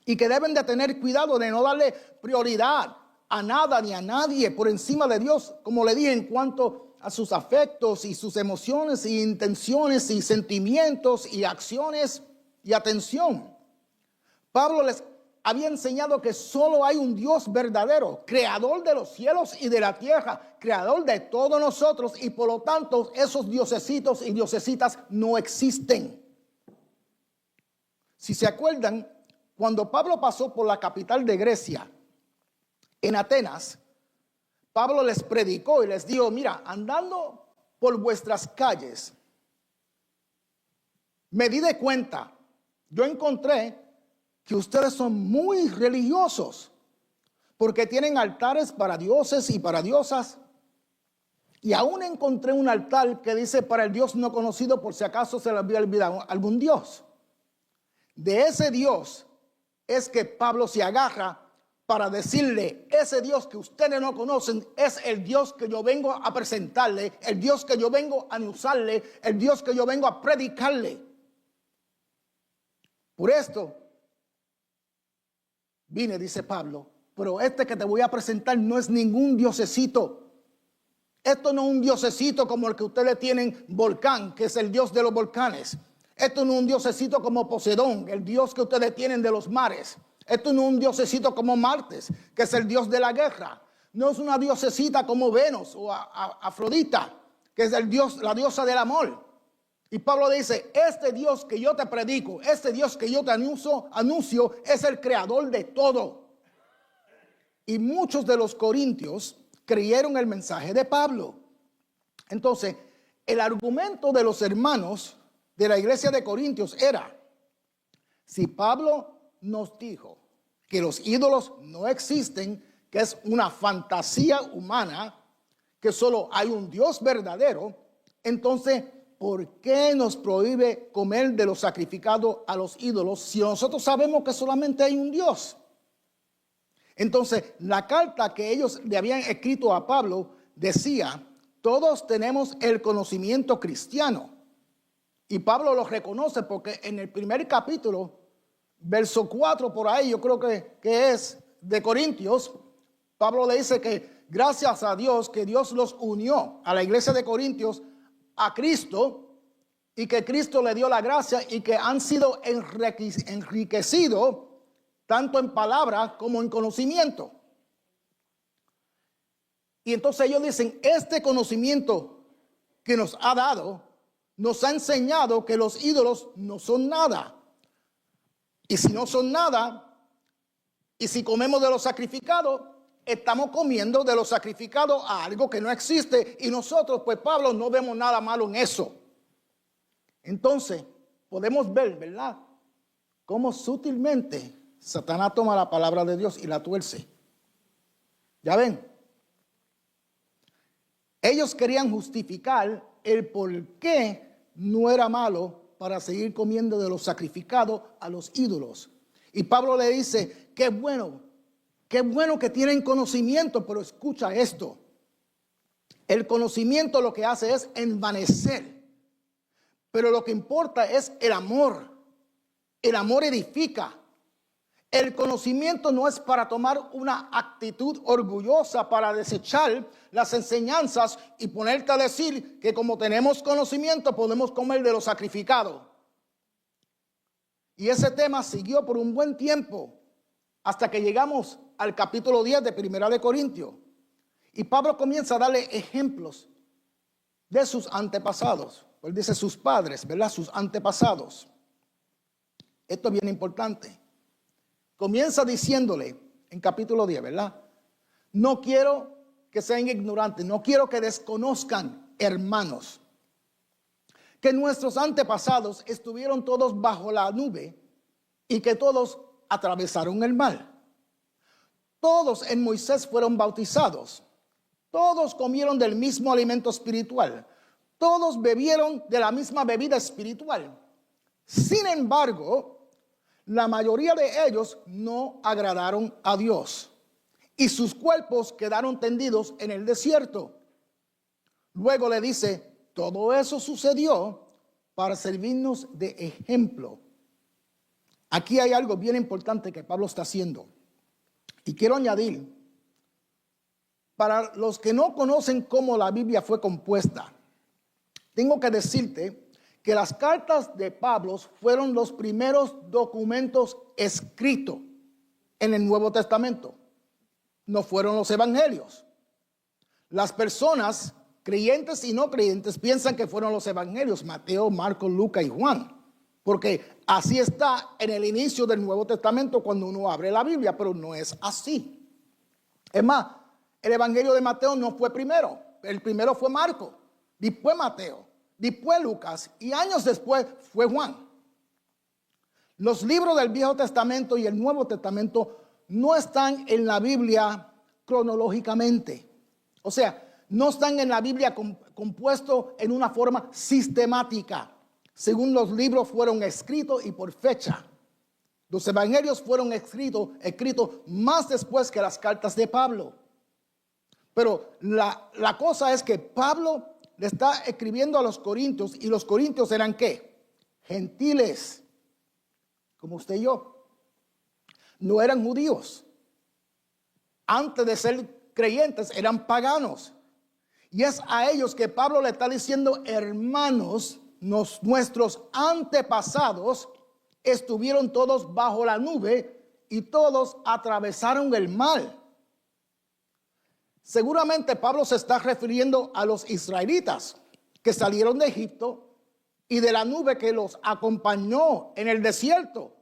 y que deben de tener cuidado de no darle prioridad a nada ni a nadie por encima de Dios, como le dije, en cuanto a sus afectos y sus emociones y intenciones y sentimientos y acciones y atención. Pablo les había enseñado que solo hay un Dios verdadero, creador de los cielos y de la tierra, creador de todos nosotros, y por lo tanto esos diosesitos y diosesitas no existen. Si se acuerdan, cuando Pablo pasó por la capital de Grecia, en Atenas, Pablo les predicó y les dijo: mira, andando por vuestras calles, me di de cuenta, yo encontré que ustedes son muy religiosos, porque tienen altares para dioses y para diosas. Y aún encontré un altar que dice para el Dios no conocido, por si acaso se les había olvidado algún Dios. De ese Dios es que Pablo se agarra para decirle: ese Dios que ustedes no conocen es el Dios que yo vengo a presentarle, el Dios que yo vengo a anunciarle, el Dios que yo vengo a predicarle. Por esto vine, dice Pablo, pero este que te voy a presentar no es ningún diosecito. Esto no es un diosecito como el que ustedes tienen, Volcán, que es el dios de los volcanes. Esto no es un diosecito como Poseidón, el dios que ustedes tienen de los mares. Esto no es un diosecito como Martes, que es el dios de la guerra. No es una diosecita como Venus o Afrodita, que es el dios, la diosa del amor. Y Pablo dice: este Dios que yo te predico, este Dios que yo te anuncio es el creador de todo. Y muchos de los corintios creyeron el mensaje de Pablo. Entonces, El argumento de los hermanos de la iglesia de Corintios era: si Pablo nos dijo que los ídolos no existen, que es una fantasía humana, que solo hay un Dios verdadero, entonces, ¿por qué nos prohíbe comer de lo sacrificado a los ídolos si nosotros sabemos que solamente hay un Dios? Entonces, la carta que ellos le habían escrito a Pablo decía: todos tenemos el conocimiento cristiano. Y Pablo lo reconoce porque en el primer capítulo, verso 4 por ahí, yo creo que es de Corintios, Pablo le dice que gracias a Dios que Dios los unió a la iglesia de Corintios a Cristo, y que Cristo le dio la gracia y que han sido enriquecidos tanto en palabra como en conocimiento. Y entonces ellos dicen: este conocimiento que nos ha dado nos ha enseñado que los ídolos no son nada. Y si no son nada, y si comemos de lo sacrificado, estamos comiendo de lo sacrificado a algo que no existe. Y nosotros, pues Pablo, no vemos nada malo en eso. Entonces, podemos ver, ¿verdad?, cómo sutilmente Satanás toma la palabra de Dios y la tuerce. ¿Ya ven? Ellos querían justificar el por qué no era malo para seguir comiendo de lo sacrificado a los ídolos. Y Pablo le dice: qué bueno que tienen conocimiento, pero escucha esto. El conocimiento lo que hace es envanecer, pero lo que importa es el amor. El amor edifica. El conocimiento no es para tomar una actitud orgullosa, para desechar las enseñanzas y ponerte a decir que como tenemos conocimiento podemos comer de lo sacrificado. Y ese tema siguió por un buen tiempo hasta que llegamos al capítulo 10 de Primera de Corintios. Y Pablo comienza a darle ejemplos de sus antepasados. Él dice sus padres, ¿verdad? Sus antepasados. Esto es bien importante. Comienza diciéndole en capítulo 10, ¿verdad? No quiero que sean ignorantes, no quiero que desconozcan, hermanos, que nuestros antepasados estuvieron todos bajo la nube y que todos atravesaron el mar. Todos en Moisés fueron bautizados. Todos comieron del mismo alimento espiritual. Todos bebieron de la misma bebida espiritual. Sin embargo, la mayoría de ellos no agradaron a Dios y sus cuerpos quedaron tendidos en el desierto. Luego le dice: todo eso sucedió para servirnos de ejemplo. Aquí hay algo bien importante que Pablo está haciendo. Y quiero añadir, para los que no conocen cómo la Biblia fue compuesta, tengo que decirte que las cartas de Pablo fueron los primeros documentos escritos en el Nuevo Testamento. No fueron los evangelios. Las personas creyentes y no creyentes piensan que fueron los evangelios: Mateo, Marcos, Lucas y Juan, porque así está en el inicio del Nuevo Testamento cuando uno abre la Biblia, pero no es así. Es más, el evangelio de Mateo no fue primero. El primero fue Marcos, después Mateo, después Lucas y años después fue Juan. Los libros del Viejo Testamento y el Nuevo Testamento no están en la Biblia cronológicamente. O sea, no están en la Biblia compuestos en una forma sistemática, según los libros fueron escritos y por fecha. Los evangelios fueron escritos más después que las cartas de Pablo. Pero la cosa es que Pablo le está escribiendo a los corintios, y los corintios eran ¿qué? Gentiles, como usted y yo. No eran judíos. Antes de ser creyentes eran paganos. Y es a ellos que Pablo le está diciendo: hermanos, nuestros antepasados estuvieron todos bajo la nube y todos atravesaron el mar. Seguramente Pablo se está refiriendo a los israelitas que salieron de Egipto y de la nube que los acompañó en el desierto.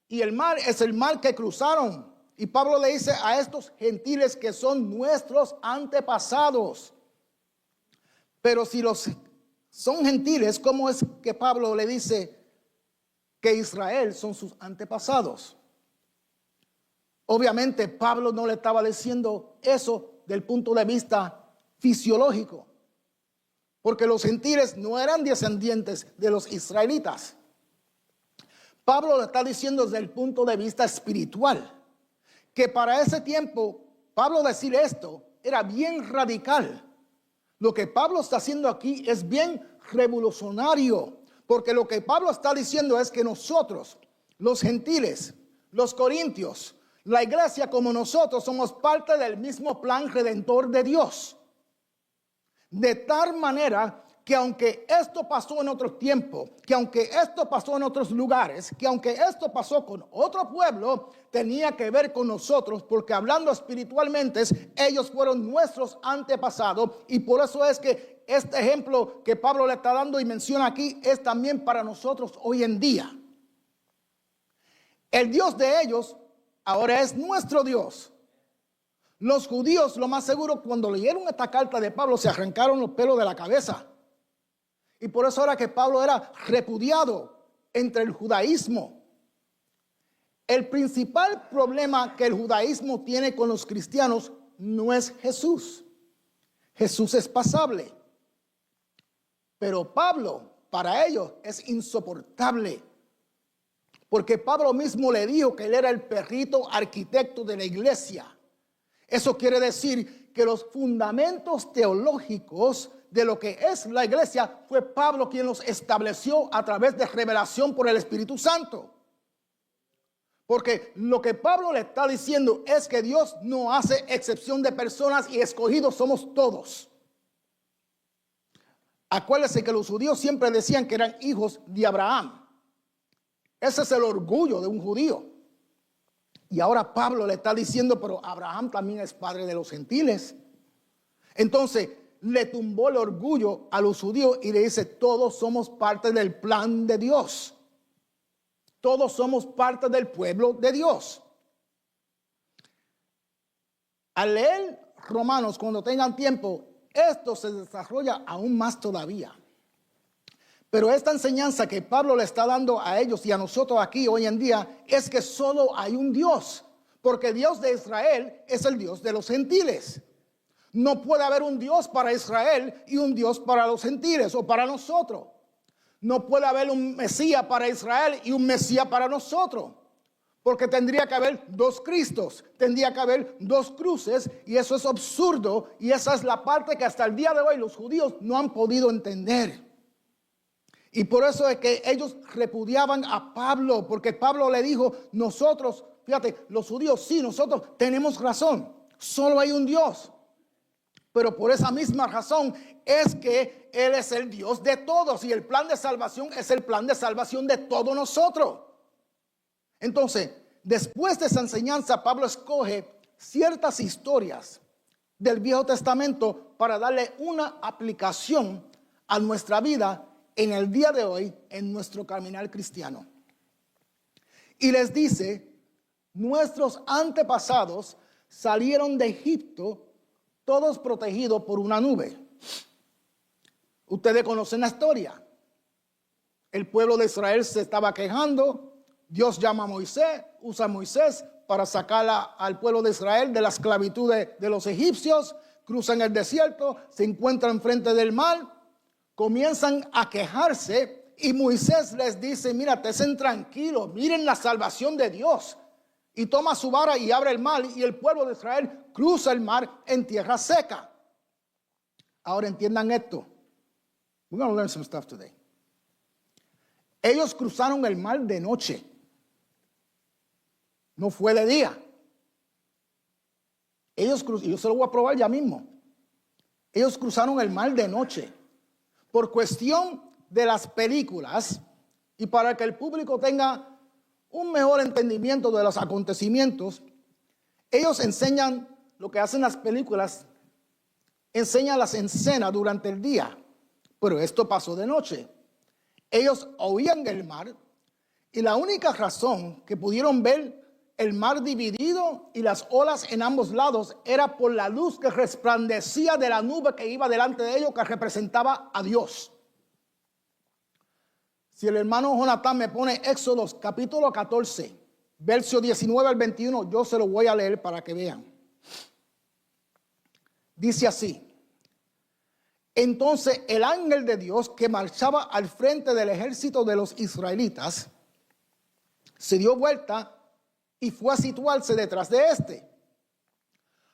Y el mar es el mar que cruzaron. Y Pablo le dice a estos gentiles que son nuestros antepasados. Pero si los son gentiles, ¿cómo es que Pablo le dice que Israel son sus antepasados? Obviamente Pablo no le estaba diciendo eso del punto de vista fisiológico, porque los gentiles no eran descendientes de los israelitas. Pablo le está diciendo desde el punto de vista espiritual, que para ese tiempo, Pablo decir esto era bien radical. Lo que Pablo está haciendo aquí es bien revolucionario, porque lo que Pablo está diciendo es que nosotros, los gentiles, los corintios, la iglesia como nosotros, somos parte del mismo plan redentor de Dios. De tal manera que aunque esto pasó en otro tiempo, que aunque esto pasó en otros lugares, que aunque esto pasó con otro pueblo, tenía que ver con nosotros, porque hablando espiritualmente, ellos fueron nuestros antepasados, y por eso es que este ejemplo que Pablo le está dando y menciona aquí es también para nosotros hoy en día. El Dios de ellos ahora es nuestro Dios. Los judíos, lo más seguro, cuando leyeron esta carta de Pablo, se arrancaron los pelos de la cabeza. Y por eso era que Pablo era repudiado entre el judaísmo. El principal problema que el judaísmo tiene con los cristianos no es Jesús. Jesús es pasable. Pero Pablo, para ellos, es insoportable. Porque Pablo mismo le dijo que él era el perrito arquitecto de la iglesia. Eso quiere decir que los fundamentos teológicos de lo que es la iglesia fue Pablo quien los estableció a través de revelación por el Espíritu Santo. Porque lo que Pablo le está diciendo es que Dios no hace excepción de personas y escogidos somos todos. Acuérdense que los judíos siempre decían que eran hijos de Abraham. Ese es el orgullo de un judío. Y ahora Pablo le está diciendo, pero Abraham también es padre de los gentiles. Entonces le tumbó el orgullo a los judíos y le dice, todos somos parte del plan de Dios. Todos somos parte del pueblo de Dios. Al leer Romanos, cuando tengan tiempo, esto se desarrolla aún más todavía. Pero esta enseñanza que Pablo le está dando a ellos y a nosotros aquí hoy en día es que solo hay un Dios. Porque el Dios de Israel es el Dios de los gentiles. No puede haber un Dios para Israel y un Dios para los gentiles o para nosotros. No puede haber un Mesías para Israel y un Mesías para nosotros. Porque tendría que haber dos Cristos, tendría que haber dos cruces, y eso es absurdo. Y esa es la parte que hasta el día de hoy los judíos no han podido entender. Y por eso es que ellos repudiaban a Pablo, porque Pablo le dijo, nosotros, fíjate, los judíos, sí, nosotros tenemos razón, solo hay un Dios. Pero por esa misma razón es que Él es el Dios de todos y el plan de salvación es el plan de salvación de todos nosotros. Entonces, después de esa enseñanza, Pablo escoge ciertas historias del Viejo Testamento para darle una aplicación a nuestra vida en el día de hoy, en nuestro caminar cristiano. Y les dice, nuestros antepasados salieron de Egipto todos protegidos por una nube. Ustedes conocen la historia. El pueblo de Israel se estaba quejando. Dios llama a Moisés, usa a Moisés para sacar al pueblo de Israel de la esclavitud de los egipcios. Cruzan el desierto, se encuentran frente del mar, comienzan a quejarse y Moisés les dice, mira, estén tranquilos, miren la salvación de Dios. Y toma su vara y abre el mar y el pueblo de Israel cruza el mar en tierra seca. Ahora entiendan esto. We're going to learn some stuff today. Ellos cruzaron el mar de noche. No fue de día. Ellos cruzaron, y yo se lo voy a probar ya mismo. Ellos cruzaron el mar de noche. Por cuestión de las películas y para que el público tenga un mejor entendimiento de los acontecimientos, ellos enseñan lo que hacen las películas, enseñan las escenas durante el día, pero esto pasó de noche. Ellos oían el mar y la única razón que pudieron ver el mar dividido y las olas en ambos lados era por la luz que resplandecía de la nube que iba delante de ellos, que representaba a Dios. Si el hermano Jonathan me pone Éxodo capítulo 14, verso 19 al 21, yo se lo voy a leer para que vean. Dice así: entonces el ángel de Dios que marchaba al frente del ejército de los israelitas se dio vuelta y fue a situarse detrás de éste.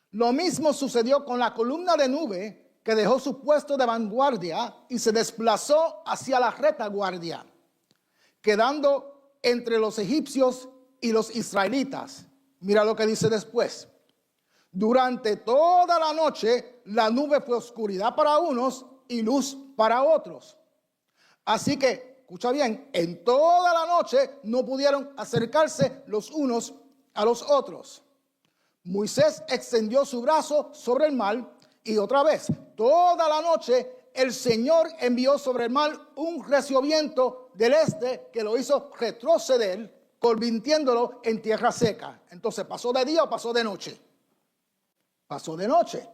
Lo mismo sucedió con la columna de nube que dejó su puesto de vanguardia y se desplazó hacia la retaguardia, quedando entre los egipcios y los israelitas. Mira lo que dice después. Durante toda la noche la nube fue oscuridad para unos y luz para otros. Así que, escucha bien, en toda la noche no pudieron acercarse los unos a los otros. Moisés extendió su brazo sobre el mar y otra vez, toda la noche, el Señor envió sobre el mar un recio viento del este que lo hizo retroceder, convirtiéndolo en tierra seca. Entonces, ¿pasó de día o pasó de noche? Pasó de noche.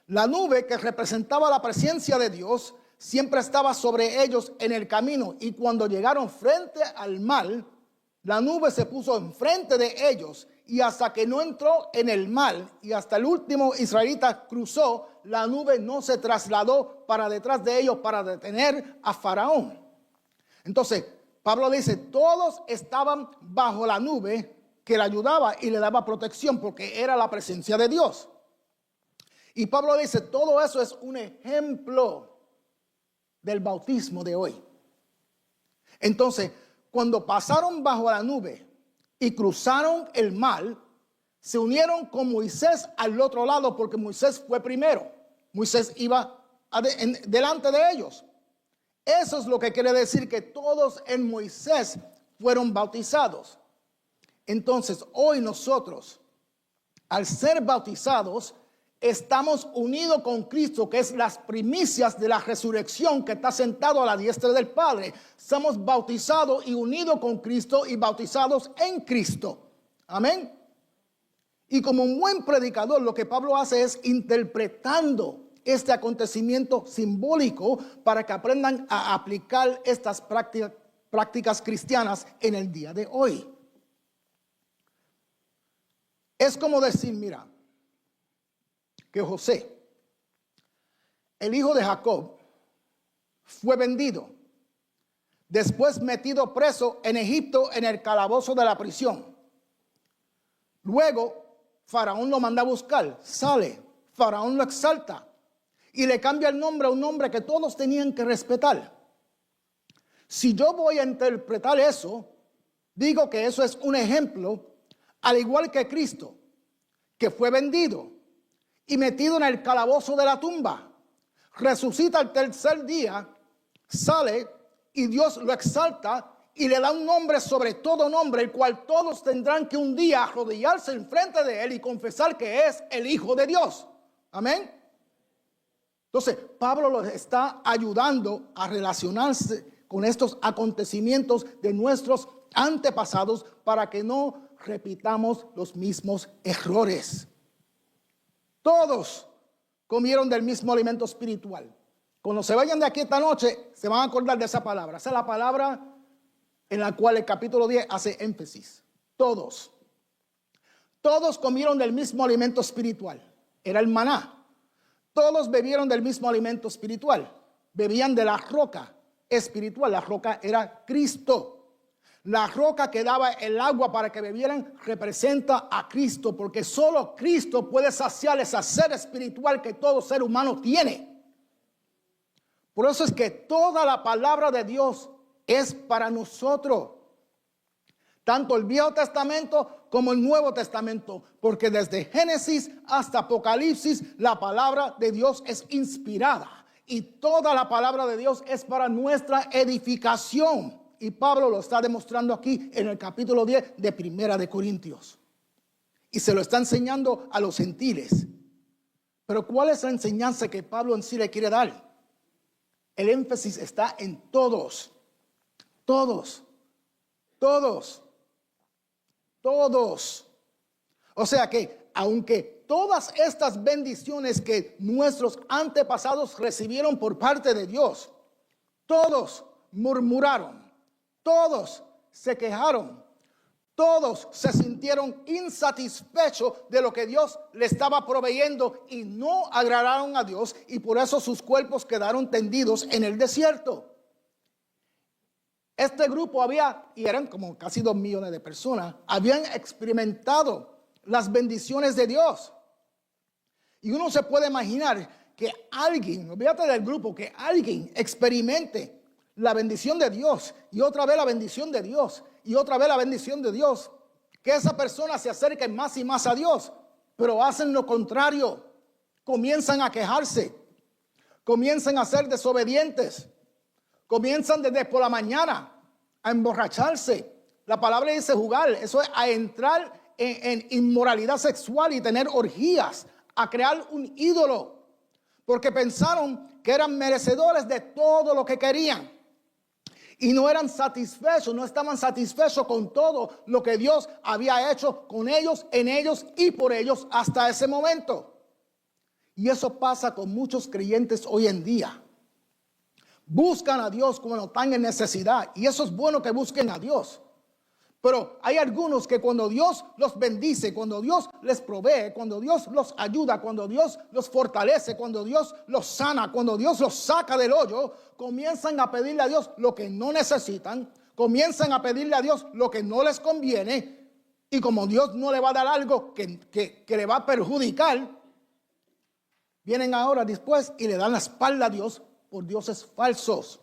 La nube que representaba la presencia de Dios siempre estaba sobre ellos en el camino, y cuando llegaron frente al mar, la nube se puso enfrente de ellos, y hasta que no entró en el mar y hasta el último israelita cruzó, la nube no se trasladó para detrás de ellos para detener a Faraón. Entonces, Pablo dice, todos estaban bajo la nube que le ayudaba y le daba protección porque era la presencia de Dios. Y Pablo dice, todo eso es un ejemplo del bautismo de hoy. Entonces, cuando pasaron bajo la nube y cruzaron el mar, se unieron con Moisés al otro lado porque Moisés fue primero. Moisés iba delante de ellos. Eso es lo que quiere decir que todos en Moisés fueron bautizados. Entonces, hoy nosotros, al ser bautizados, estamos unidos con Cristo, que es las primicias de la resurrección, que está sentado a la diestra del Padre. Somos bautizados y unidos con Cristo y bautizados en Cristo. Amén. Y como un buen predicador, lo que Pablo hace es interpretando este acontecimiento simbólico para que aprendan a aplicar estas prácticas cristianas en el día de hoy. Es como decir, mira, que José, el hijo de Jacob, fue vendido, después metido preso en Egipto en el calabozo de la prisión. Luego, Faraón lo manda a buscar, sale, Faraón lo exalta y le cambia el nombre a un nombre que todos tenían que respetar. Si yo voy a interpretar eso, digo que eso es un ejemplo, al igual que Cristo, que fue vendido y metido en el calabozo de la tumba, resucita al tercer día, sale y Dios lo exalta y le da un nombre sobre todo nombre, el cual todos tendrán que un día arrodillarse enfrente de él y confesar que es el Hijo de Dios. Amén. Entonces, Pablo los está ayudando a relacionarse con estos acontecimientos de nuestros antepasados para que no repitamos los mismos errores. Todos comieron del mismo alimento espiritual. Cuando se vayan de aquí esta noche, se van a acordar de esa palabra. Esa es la palabra en la cual el capítulo 10 hace énfasis. Todos comieron del mismo alimento espiritual. Era el maná. Todos bebieron del mismo alimento espiritual. Bebían de la roca espiritual. La roca era Cristo. La roca que daba el agua para que bebieran representa a Cristo, porque solo Cristo puede saciar esa sed espiritual que todo ser humano tiene. Por eso es que toda la palabra de Dios es para nosotros, tanto el Viejo Testamento como el Nuevo Testamento, porque desde Génesis hasta Apocalipsis la palabra de Dios es inspirada y toda la palabra de Dios es para nuestra edificación. Y Pablo lo está demostrando aquí en el capítulo 10 de Primera de Corintios. Y se lo está enseñando a los gentiles. Pero ¿cuál es la enseñanza que Pablo en sí le quiere dar? El énfasis está en todos. Todos. Todos. Todos. O sea que aunque todas estas bendiciones que nuestros antepasados recibieron por parte de Dios, todos murmuraron, todos se quejaron, todos se sintieron insatisfechos de lo que Dios le estaba proveyendo y no agradaron a Dios, y por eso sus cuerpos quedaron tendidos en el desierto. Este grupo y eran como casi 2 millones de personas, habían experimentado las bendiciones de Dios. Y uno se puede imaginar que alguien, olvídate del grupo, que alguien experimente la bendición de Dios y otra vez la bendición de Dios y otra vez la bendición de Dios, que esa persona se acerque más y más a Dios, pero hacen lo contrario, comienzan a quejarse, comienzan a ser desobedientes, comienzan desde por la mañana a emborracharse. La palabra dice jugar, eso es a entrar en inmoralidad sexual y tener orgías, a crear un ídolo, porque pensaron que eran merecedores de todo lo que querían y no eran satisfechos, no estaban satisfechos con todo lo que Dios había hecho con ellos, en ellos y por ellos hasta ese momento. Y eso pasa con muchos creyentes hoy en día. Buscan a Dios cuando están en necesidad, y eso es bueno que busquen a Dios. Pero hay algunos que cuando Dios los bendice, cuando Dios les provee, cuando Dios los ayuda, cuando Dios los fortalece, cuando Dios los sana, cuando Dios los saca del hoyo, comienzan a pedirle a Dios lo que no necesitan, comienzan a pedirle a Dios lo que no les conviene, y como Dios no le va a dar algo que le va a perjudicar, vienen ahora después y le dan la espalda a Dios por dioses falsos.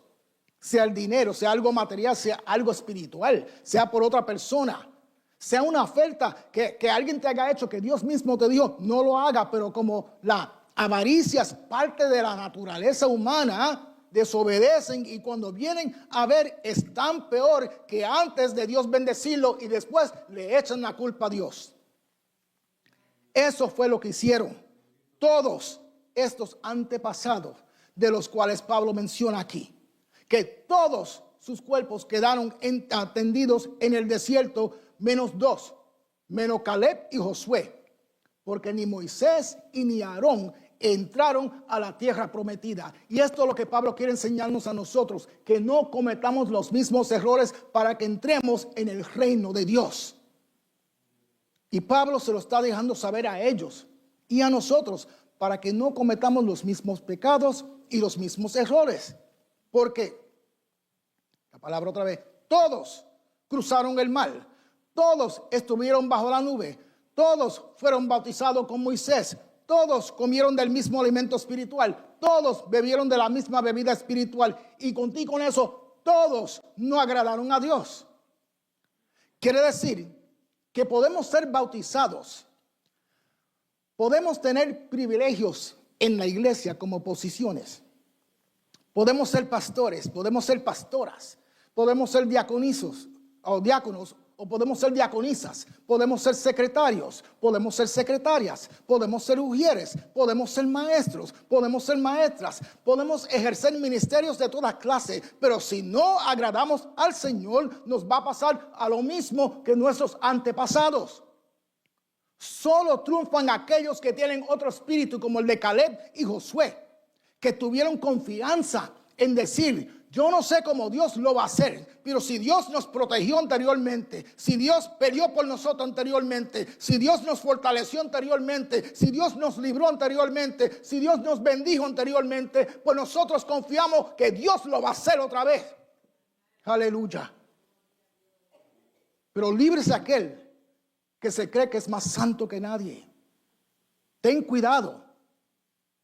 Sea el dinero, sea algo material, sea algo espiritual, sea por otra persona, sea una oferta que alguien te haya hecho, que Dios mismo te dijo, no lo haga, pero como la avaricia es parte de la naturaleza humana, desobedecen y cuando vienen a ver están peor que antes de Dios bendecirlo y después le echan la culpa a Dios. Eso fue lo que hicieron todos estos antepasados de los cuales Pablo menciona aquí. Que todos sus cuerpos quedaron tendidos en el desierto, menos 2, menos Caleb y Josué, porque ni Moisés y ni Aarón entraron a la tierra prometida. Y esto es lo que Pablo quiere enseñarnos a nosotros, que no cometamos los mismos errores para que entremos en el reino de Dios. Y Pablo se lo está dejando saber a ellos y a nosotros, para que no cometamos los mismos pecados y los mismos errores. Porque, la palabra otra vez, todos cruzaron el mar, todos estuvieron bajo la nube, todos fueron bautizados con Moisés, todos comieron del mismo alimento espiritual, todos bebieron de la misma bebida espiritual y con eso todos no agradaron a Dios. Quiere decir que podemos ser bautizados, podemos tener privilegios en la iglesia como posiciones. Podemos ser pastores, podemos ser pastoras, podemos ser diáconos, o podemos ser diaconisas, podemos ser secretarios, podemos ser secretarias, podemos ser ujieres, podemos ser maestros, podemos ser maestras, podemos ejercer ministerios de toda clase, pero si no agradamos al Señor, nos va a pasar a lo mismo que nuestros antepasados. Solo triunfan aquellos que tienen otro espíritu como el de Caleb y Josué, que tuvieron confianza en decir, yo no sé cómo Dios lo va a hacer, pero si Dios nos protegió anteriormente, si Dios peleó por nosotros anteriormente, si Dios nos fortaleció anteriormente, si Dios nos libró anteriormente, si Dios nos bendijo anteriormente, pues nosotros confiamos que Dios lo va a hacer otra vez. Aleluya. Pero líbrese aquel que se cree que es más santo que nadie. Ten cuidado,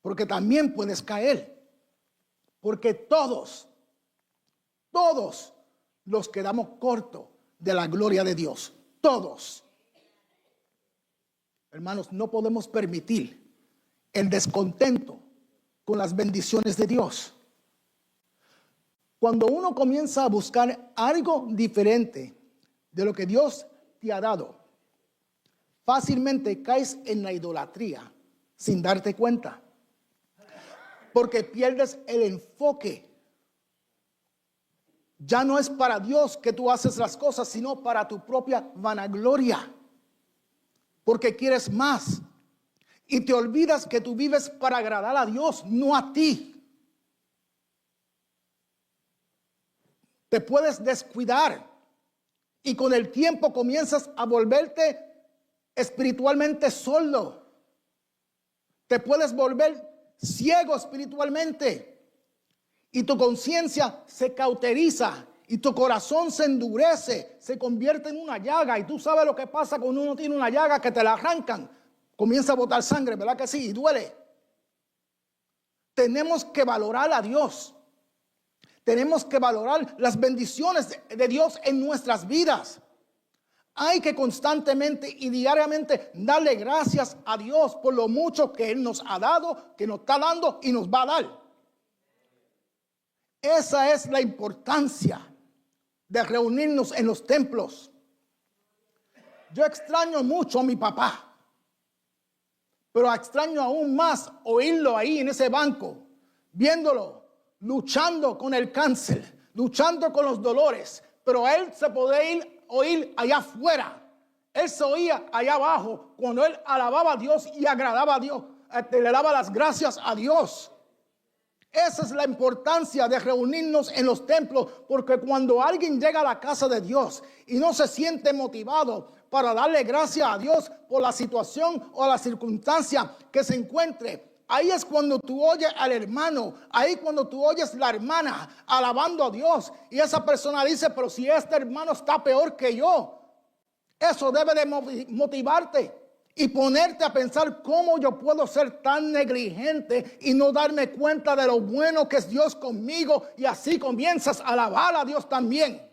porque también puedes caer. Porque todos los quedamos cortos de la gloria de Dios. Todos. Hermanos, no podemos permitir el descontento con las bendiciones de Dios. Cuando uno comienza a buscar algo diferente de lo que Dios te ha dado, fácilmente caes en la idolatría sin darte cuenta. Porque pierdes el enfoque. Ya no es para Dios que tú haces las cosas, sino para tu propia vanagloria. Porque quieres más. Y te olvidas que tú vives para agradar a Dios, no a ti. te puedes descuidar y con el tiempo comienzas a volverte espiritualmente sordo. Te puedes volver ciego espiritualmente y tu conciencia se cauteriza y tu corazón se endurece, se convierte en una llaga. Y tú sabes lo que pasa cuando uno tiene una llaga, que te la arrancan, comienza a botar sangre, ¿verdad que sí? Y duele. Tenemos que valorar a Dios. Tenemos que valorar las bendiciones de Dios en nuestras vidas. Hay que constantemente y diariamente darle gracias a Dios por lo mucho que Él nos ha dado, que nos está dando y nos va a dar. Esa es la importancia de reunirnos en los templos. Yo extraño mucho a mi papá, pero extraño aún más oírlo ahí en ese banco, viéndolo, luchando con el cáncer, luchando con los dolores, pero él se podía oír allá afuera. Él se oía allá abajo cuando él alababa a Dios y agradaba a Dios, le daba las gracias a Dios. Esa es la importancia de reunirnos en los templos, porque cuando alguien llega a la casa de Dios y no se siente motivado para darle gracias a Dios por la situación o la circunstancia que se encuentre, ahí es cuando tú oyes al hermano, ahí cuando tú oyes la hermana alabando a Dios y esa persona dice, pero si este hermano está peor que yo, eso debe de motivarte y ponerte a pensar cómo yo puedo ser tan negligente y no darme cuenta de lo bueno que es Dios conmigo, y así comienzas a alabar a Dios también.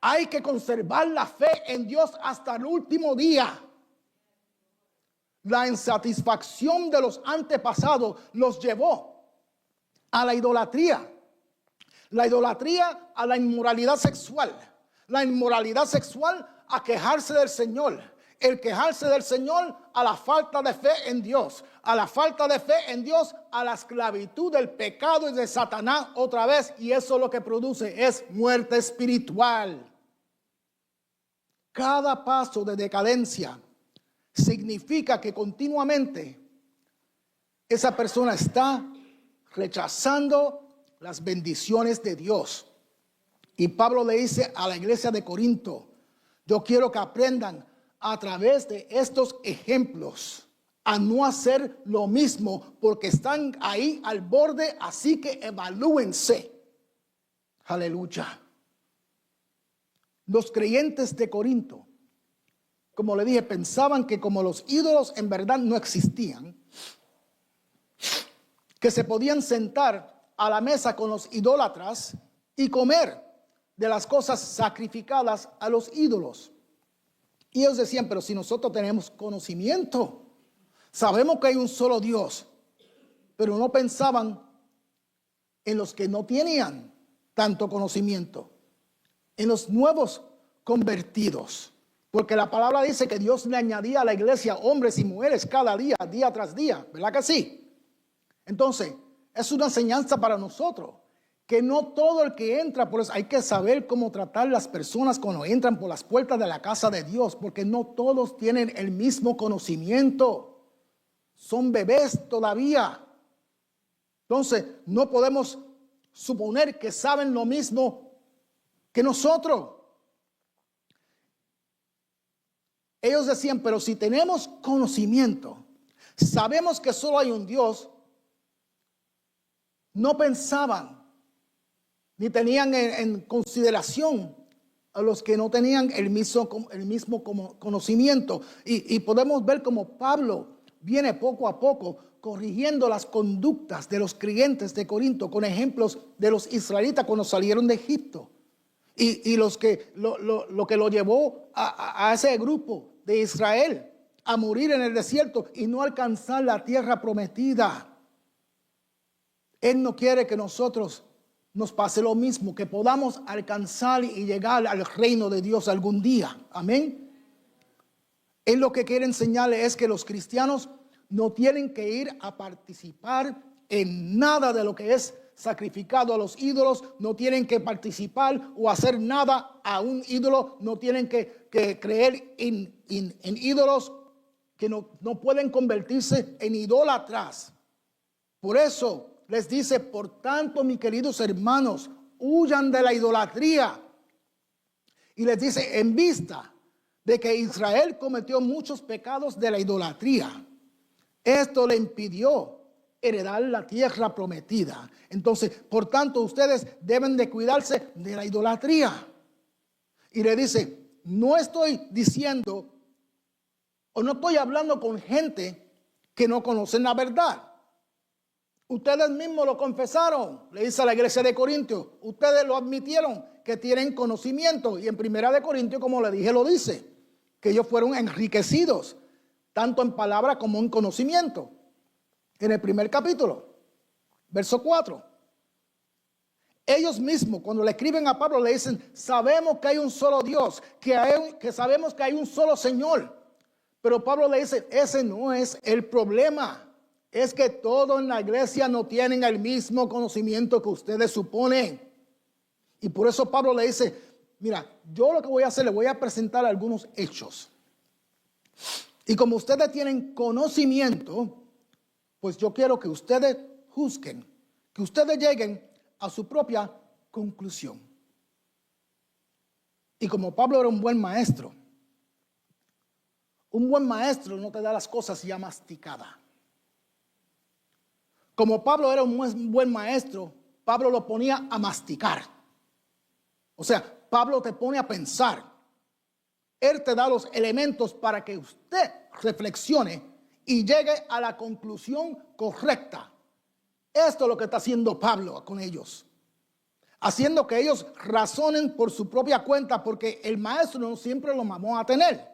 Hay que conservar la fe en Dios hasta el último día. La insatisfacción de los antepasados los llevó a la idolatría a la inmoralidad sexual, la inmoralidad sexual a quejarse del Señor, el quejarse del Señor a la falta de fe en Dios, a la falta de fe en Dios, a la esclavitud del pecado y de Satanás otra vez, y eso lo que produce es muerte espiritual. Cada paso de decadencia significa que continuamente esa persona está rechazando las bendiciones de Dios. Y Pablo le dice a la iglesia de Corinto, yo quiero que aprendan a través de estos ejemplos a no hacer lo mismo, porque están ahí al borde, así que evalúense. Aleluya. Los creyentes de Corinto, como le dije, pensaban que como los ídolos en verdad no existían, que se podían sentar a la mesa con los idólatras y comer de las cosas sacrificadas a los ídolos. Y ellos decían, pero si nosotros tenemos conocimiento, sabemos que hay un solo Dios, pero no pensaban en los que no tenían tanto conocimiento, en los nuevos convertidos, porque la palabra dice que Dios le añadía a la iglesia hombres y mujeres cada día, día tras día, ¿verdad que sí? Entonces, es una enseñanza para nosotros, que no todo el que entra, por eso hay que saber cómo tratar las personas cuando entran por las puertas de la casa de Dios, porque no todos tienen el mismo conocimiento, son bebés todavía. Entonces, no podemos suponer que saben lo mismo que nosotros. Ellos decían, pero si tenemos conocimiento, sabemos que solo hay un Dios, no pensaban ni tenían en consideración a los que no tenían el mismo conocimiento. Y podemos ver como Pablo viene poco a poco corrigiendo las conductas de los creyentes de Corinto con ejemplos de los israelitas cuando salieron de Egipto. Y lo que lo llevó a ese grupo de Israel a morir en el desierto y no alcanzar la tierra prometida. Él no quiere que nosotros nos pase lo mismo, que podamos alcanzar y llegar al reino de Dios algún día. Amén. Él lo que quiere enseñarle es que los cristianos no tienen que ir a participar en nada de lo que es sacrificado a los ídolos, no tienen que participar o hacer nada a un ídolo, no tienen que creer en ídolos que no pueden convertirse en idólatras. Por eso les dice, por tanto, mis queridos hermanos, huyan de la idolatría. Y les dice, en vista de que Israel cometió muchos pecados de la idolatría, esto le impidió heredar la tierra prometida. Entonces, por tanto, ustedes deben de cuidarse de la idolatría. Y le dice, no estoy diciendo o no estoy hablando con gente que no conocen la verdad. Ustedes mismos lo confesaron, le dice a la iglesia de Corintios. Ustedes lo admitieron que tienen conocimiento. Y en Primera de Corintios, como le dije, lo dice, que ellos fueron enriquecidos, tanto en palabra como en conocimiento. En el primer capítulo, verso 4. Ellos mismos, cuando le escriben a Pablo, le dicen, sabemos que hay un solo Dios, que sabemos que hay un solo Señor. Pero Pablo le dice, ese no es el problema. Es que todos en la iglesia no tienen el mismo conocimiento que ustedes suponen. Y por eso Pablo le dice, mira, yo lo que voy a hacer, le voy a presentar algunos hechos. Y como ustedes tienen conocimiento, pues yo quiero que ustedes juzguen, que ustedes lleguen a su propia conclusión. Y como Pablo era un buen maestro no te da las cosas ya masticadas. Como Pablo era un buen maestro, Pablo lo ponía a masticar. O sea, Pablo te pone a pensar. Él te da los elementos para que usted reflexione y llegue a la conclusión correcta. Esto es lo que está haciendo Pablo con ellos. Haciendo que ellos razonen por su propia cuenta, porque el maestro no siempre lo vamos a tener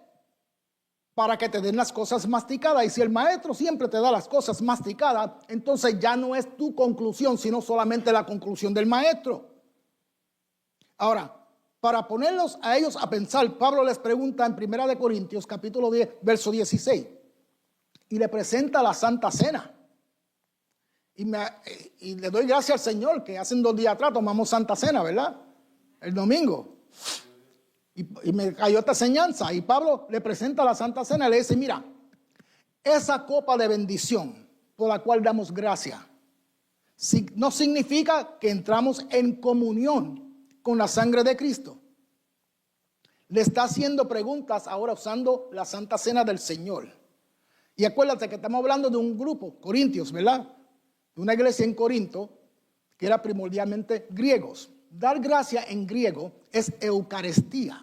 para que te den las cosas masticadas. Y si el maestro siempre te da las cosas masticadas, entonces ya no es tu conclusión, sino solamente la conclusión del maestro. Ahora, para ponerlos a ellos a pensar, Pablo les pregunta en 1 Corintios capítulo 10, verso 16, y le presenta la Santa Cena. Y le doy gracias al Señor que hace 2 días atrás tomamos Santa Cena, ¿verdad? El domingo. Y me cayó esta enseñanza. Y Pablo le presenta la Santa Cena y le dice, mira, esa copa de bendición por la cual damos gracia, no significa que entramos en comunión con la sangre de Cristo. Le está haciendo preguntas ahora usando la Santa Cena del Señor. Y acuérdate que estamos hablando de un grupo, Corintios, ¿verdad? De una iglesia en Corinto que era primordialmente griegos. Dar gracia en griego es Eucaristía.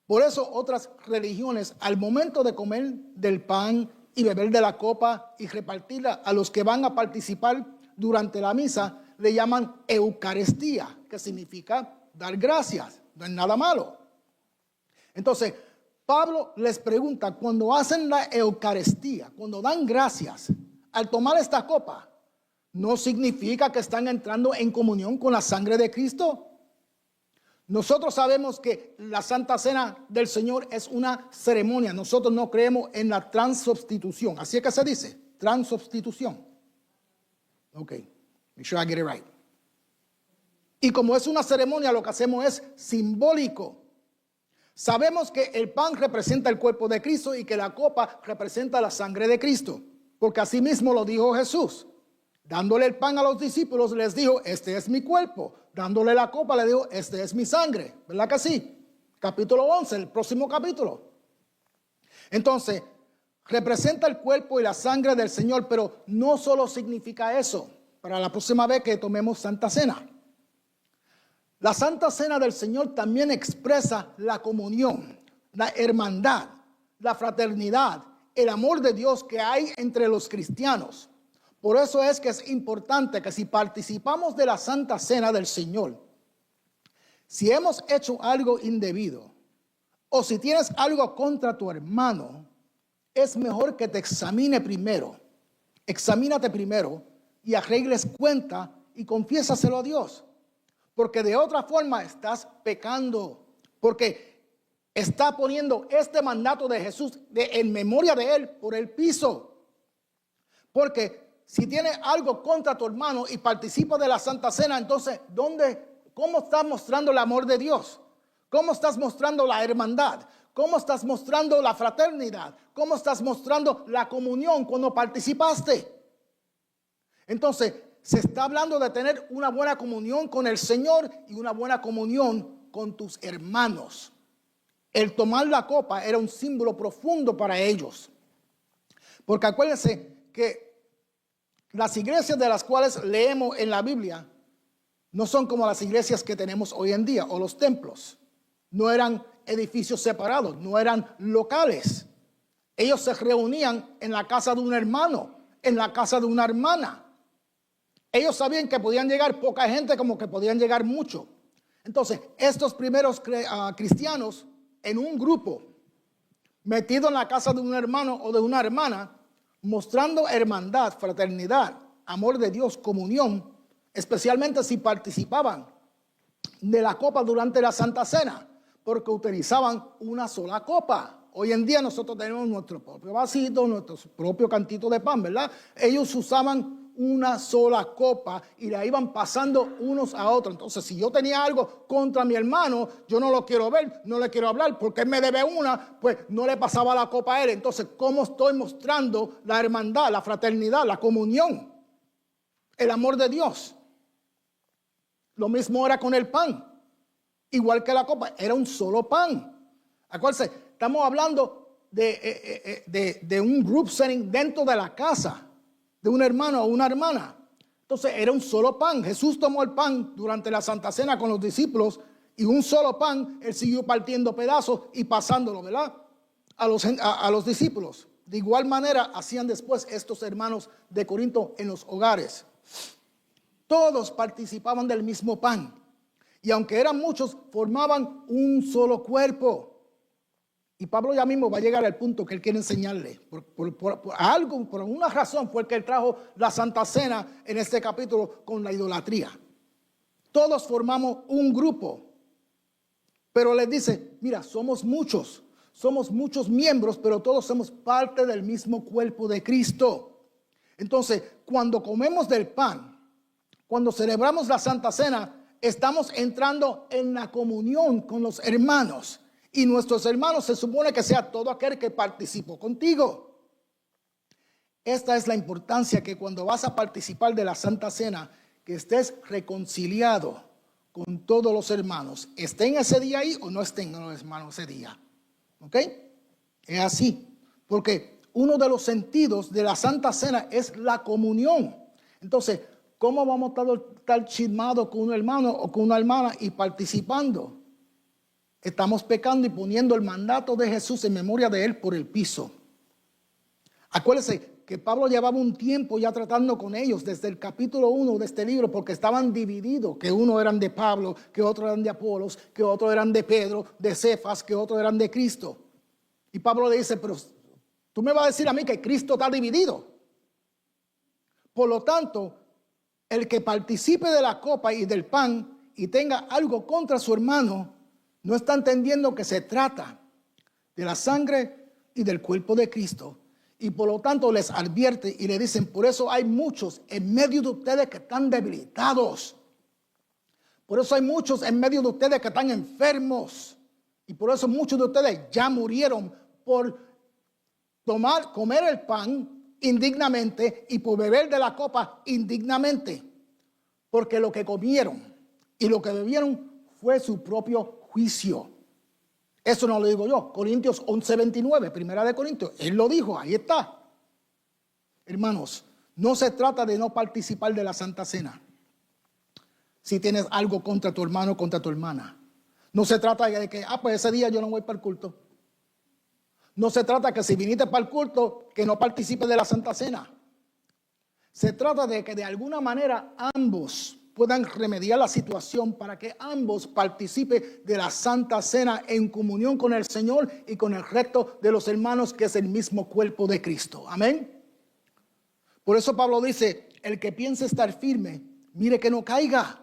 Por eso otras religiones, al momento de comer del pan y beber de la copa y repartirla a los que van a participar durante la misa, le llaman Eucaristía, que significa dar gracias. No es nada malo. Entonces, Pablo les pregunta, cuando hacen la Eucaristía, cuando dan gracias, al tomar esta copa, ¿no significa que están entrando en comunión con la sangre de Cristo? Nosotros sabemos que la Santa Cena del Señor es una ceremonia. Nosotros no creemos en la transubstitución. Así es que se dice, transubstitución. Ok, make sure I get it right. Y como es una ceremonia, lo que hacemos es simbólico. Sabemos que el pan representa el cuerpo de Cristo y que la copa representa la sangre de Cristo. Porque así mismo lo dijo Jesús. Dándole el pan a los discípulos, les dijo, este es mi cuerpo. Dándole la copa, le dijo, este es mi sangre. ¿Verdad que sí? Capítulo 11, el próximo capítulo. Entonces, representa el cuerpo y la sangre del Señor, pero no solo significa eso. Para la próxima vez que tomemos Santa Cena. La Santa Cena del Señor también expresa la comunión, la hermandad, la fraternidad, el amor de Dios que hay entre los cristianos. Por eso es que es importante que si participamos de la Santa Cena del Señor, si hemos hecho algo indebido o si tienes algo contra tu hermano, es mejor que te examine primero. Examínate primero y arregles cuenta y confiésaselo a Dios. Porque de otra forma estás pecando. Porque está poniendo este mandato de Jesús en memoria de Él por el piso. Porque si tienes algo contra tu hermano y participas de la Santa Cena, entonces, ¿cómo estás mostrando el amor de Dios? ¿Cómo estás mostrando la hermandad? ¿Cómo estás mostrando la fraternidad? ¿Cómo estás mostrando la comunión cuando participaste? Entonces, se está hablando de tener una buena comunión con el Señor y una buena comunión con tus hermanos. El tomar la copa era un símbolo profundo para ellos. Porque acuérdense que las iglesias de las cuales leemos en la Biblia no son como las iglesias que tenemos hoy en día o los templos. No eran edificios separados, no eran locales. Ellos se reunían en la casa de un hermano, en la casa de una hermana. Ellos sabían que podían llegar poca gente como que podían llegar mucho. Entonces, estos primeros cristianos en un grupo, metido en la casa de un hermano o de una hermana, mostrando hermandad, fraternidad, amor de Dios, comunión, especialmente si participaban de la copa durante la Santa Cena, porque utilizaban una sola copa. Hoy en día nosotros tenemos nuestro propio vasito, nuestro propio cantito de pan, ¿verdad? Ellos usaban una sola copa y la iban pasando unos a otros. Entonces, si yo tenía algo contra mi hermano, yo no lo quiero ver, no le quiero hablar, porque él me debe una, pues no le pasaba la copa a él. Entonces, ¿cómo estoy mostrando la hermandad, la fraternidad, la comunión, el amor de Dios? Lo mismo era con el pan. Igual que la copa, era un solo pan. Acuérdense, estamos hablando de un group setting dentro de la casa de un hermano o una hermana. Entonces era un solo pan. Jesús tomó el pan durante la Santa Cena con los discípulos y un solo pan, él siguió partiendo pedazos y pasándolo, ¿verdad? A los discípulos. De igual manera hacían después estos hermanos de Corinto en los hogares. Todos participaban del mismo pan. Y aunque eran muchos, formaban un solo cuerpo. Y Pablo ya mismo va a llegar al punto que él quiere enseñarle. Por una razón fue que él trajo la Santa Cena en este capítulo con la idolatría. Todos formamos un grupo. Pero les dice, mira, somos muchos miembros, pero todos somos parte del mismo cuerpo de Cristo. Entonces, cuando comemos del pan, cuando celebramos la Santa Cena, estamos entrando en la comunión con los hermanos. Y nuestros hermanos se supone que sea todo aquel que participó contigo. Esta es la importancia, que cuando vas a participar de la Santa Cena, que estés reconciliado con todos los hermanos. Estén ese día ahí o no estén los hermanos ese día. ¿Ok? Es así. Porque uno de los sentidos de la Santa Cena es la comunión. Entonces, ¿cómo vamos a estar chismados con un hermano o con una hermana y participando? Estamos pecando y poniendo el mandato de Jesús en memoria de él por el piso. Acuérdense que Pablo llevaba un tiempo ya tratando con ellos desde el capítulo 1 de este libro, porque estaban divididos, que uno eran de Pablo, que otros eran de Apolos, que otros eran de Pedro, de Cefas, que otros eran de Cristo. Y Pablo le dice, pero tú me vas a decir a mí que Cristo está dividido. Por lo tanto, el que participe de la copa y del pan y tenga algo contra su hermano, no está entendiendo que se trata de la sangre y del cuerpo de Cristo. Y por lo tanto les advierte y le dicen, por eso hay muchos en medio de ustedes que están debilitados. Por eso hay muchos en medio de ustedes que están enfermos. Y por eso muchos de ustedes ya murieron por comer el pan indignamente y por beber de la copa indignamente. Porque lo que comieron y lo que bebieron fue su propio juicio. Eso no lo digo yo. Corintios 11:29, primera de Corintios. Él lo dijo, ahí está. Hermanos, no se trata de no participar de la Santa Cena si tienes algo contra tu hermano o contra tu hermana. No se trata de que, pues ese día yo no voy para el culto. No se trata que si viniste para el culto, que no participes de la Santa Cena. Se trata de que de alguna manera ambos puedan remediar la situación para que ambos participen de la Santa Cena en comunión con el Señor y con el resto de los hermanos, que es el mismo cuerpo de Cristo. Amén. Por eso Pablo dice, el que piense estar firme, mire que no caiga.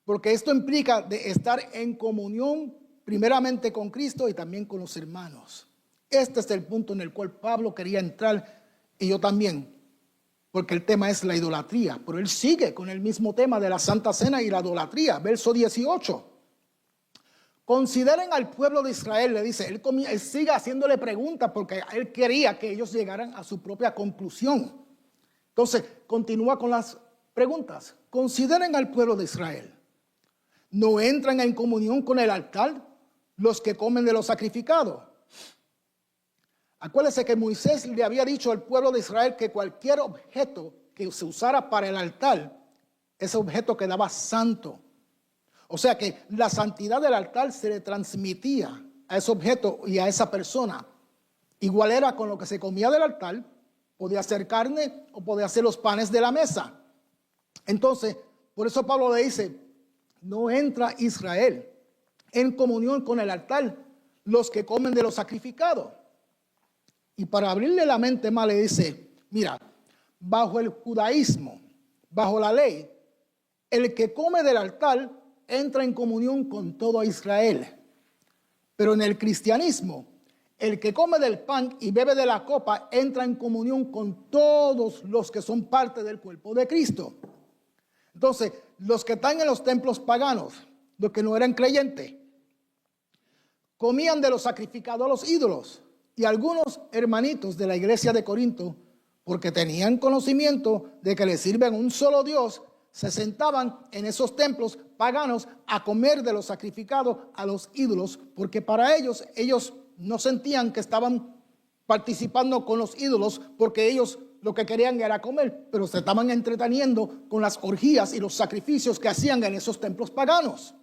Porque esto implica de estar en comunión primeramente con Cristo y también con los hermanos. Este es el punto en el cual Pablo quería entrar, y yo también, porque el tema es la idolatría. Pero él sigue con el mismo tema de la Santa Cena y la idolatría. Verso 18. Consideren al pueblo de Israel, le dice. Él sigue haciéndole preguntas porque él quería que ellos llegaran a su propia conclusión. Entonces, continúa con las Preguntas. Consideren al pueblo de Israel. ¿No entran en comunión con el altar los que comen de lo sacrificado? Acuérdense que Moisés le había dicho al pueblo de Israel que cualquier objeto que se usara para el altar, ese objeto quedaba santo. O sea que la santidad del altar se le transmitía a ese objeto y a esa persona. Igual era con lo que se comía del altar, podía ser carne o podía ser los panes de la mesa. Entonces, por eso Pablo le dice, no entra Israel en comunión con el altar los que comen de lo sacrificado. Y para abrirle la mente más le dice, mira, bajo el judaísmo, bajo la ley, el que come del altar entra en comunión con todo Israel. Pero en el cristianismo, el que come del pan y bebe de la copa entra en comunión con todos los que son parte del cuerpo de Cristo. Entonces, los que están en los templos paganos, los que no eran creyentes, comían de lo sacrificado a los ídolos. Y algunos hermanitos de la iglesia de Corinto, porque tenían conocimiento de que le sirven a un solo Dios, se sentaban en esos templos paganos a comer de lo sacrificado a los ídolos, porque para ellos no sentían que estaban participando con los ídolos, porque ellos lo que querían era comer, pero se estaban entreteniendo con las orgías y los sacrificios que hacían en esos templos paganos.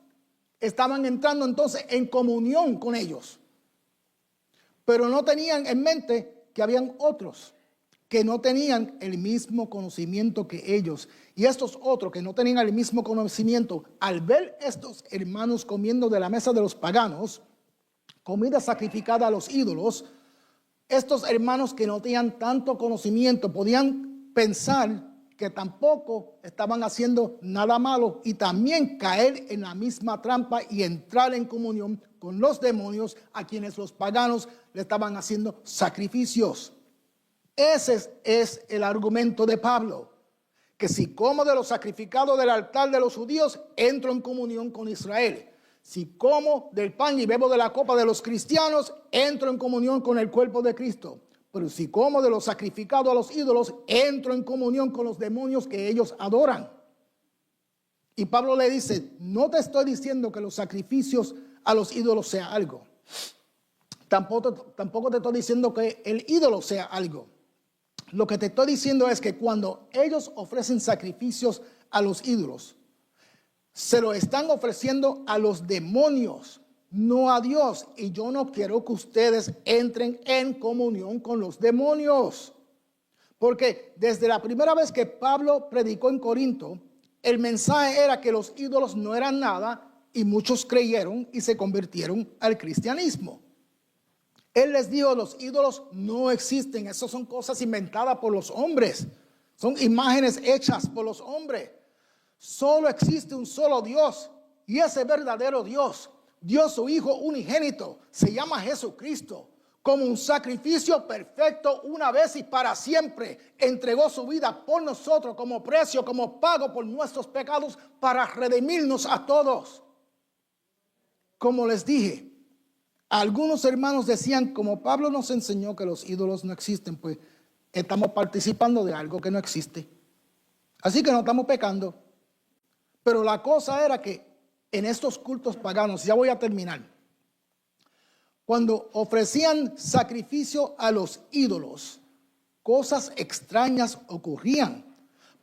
Estaban entrando entonces en comunión con ellos. Pero no tenían en mente que habían otros que no tenían el mismo conocimiento que ellos. Y estos otros que no tenían el mismo conocimiento, al ver estos hermanos comiendo de la mesa de los paganos, comida sacrificada a los ídolos, estos hermanos que no tenían tanto conocimiento podían pensar que tampoco estaban haciendo nada malo y también caer en la misma trampa y entrar en comunión con los demonios a quienes los paganos le estaban haciendo sacrificios. Ese es el argumento de Pablo, que si como de lo sacrificado del altar de los judíos, entro en comunión con Israel. Si como del pan y bebo de la copa de los cristianos, entro en comunión con el cuerpo de Cristo. Pero si como de lo sacrificado a los ídolos, entro en comunión con los demonios que ellos adoran. Y Pablo le dice, no te estoy diciendo que los sacrificios a los ídolos sea algo. Tampoco te estoy diciendo que el ídolo sea algo. Lo que te estoy diciendo es que cuando ellos ofrecen sacrificios a los ídolos, se lo están ofreciendo a los demonios, no a Dios. Y yo no quiero que ustedes entren en comunión con los demonios. Porque desde la primera vez que Pablo predicó en Corinto, el mensaje era que los ídolos no eran nada y muchos creyeron y se convirtieron al cristianismo. Él les dijo, los ídolos no existen, esas son cosas inventadas por los hombres, son imágenes hechas por los hombres. Solo existe un solo Dios y ese verdadero Dios, Dios su Hijo unigénito, se llama Jesucristo. Como un sacrificio perfecto una vez y para siempre, entregó su vida por nosotros como precio, como pago por nuestros pecados para redimirnos a todos. Como les dije, algunos hermanos decían, como Pablo nos enseñó que los ídolos no existen, pues estamos participando de algo que no existe. Así que no estamos pecando. Pero la cosa era que en estos cultos paganos, ya voy a terminar, cuando ofrecían sacrificio a los ídolos, cosas extrañas ocurrían,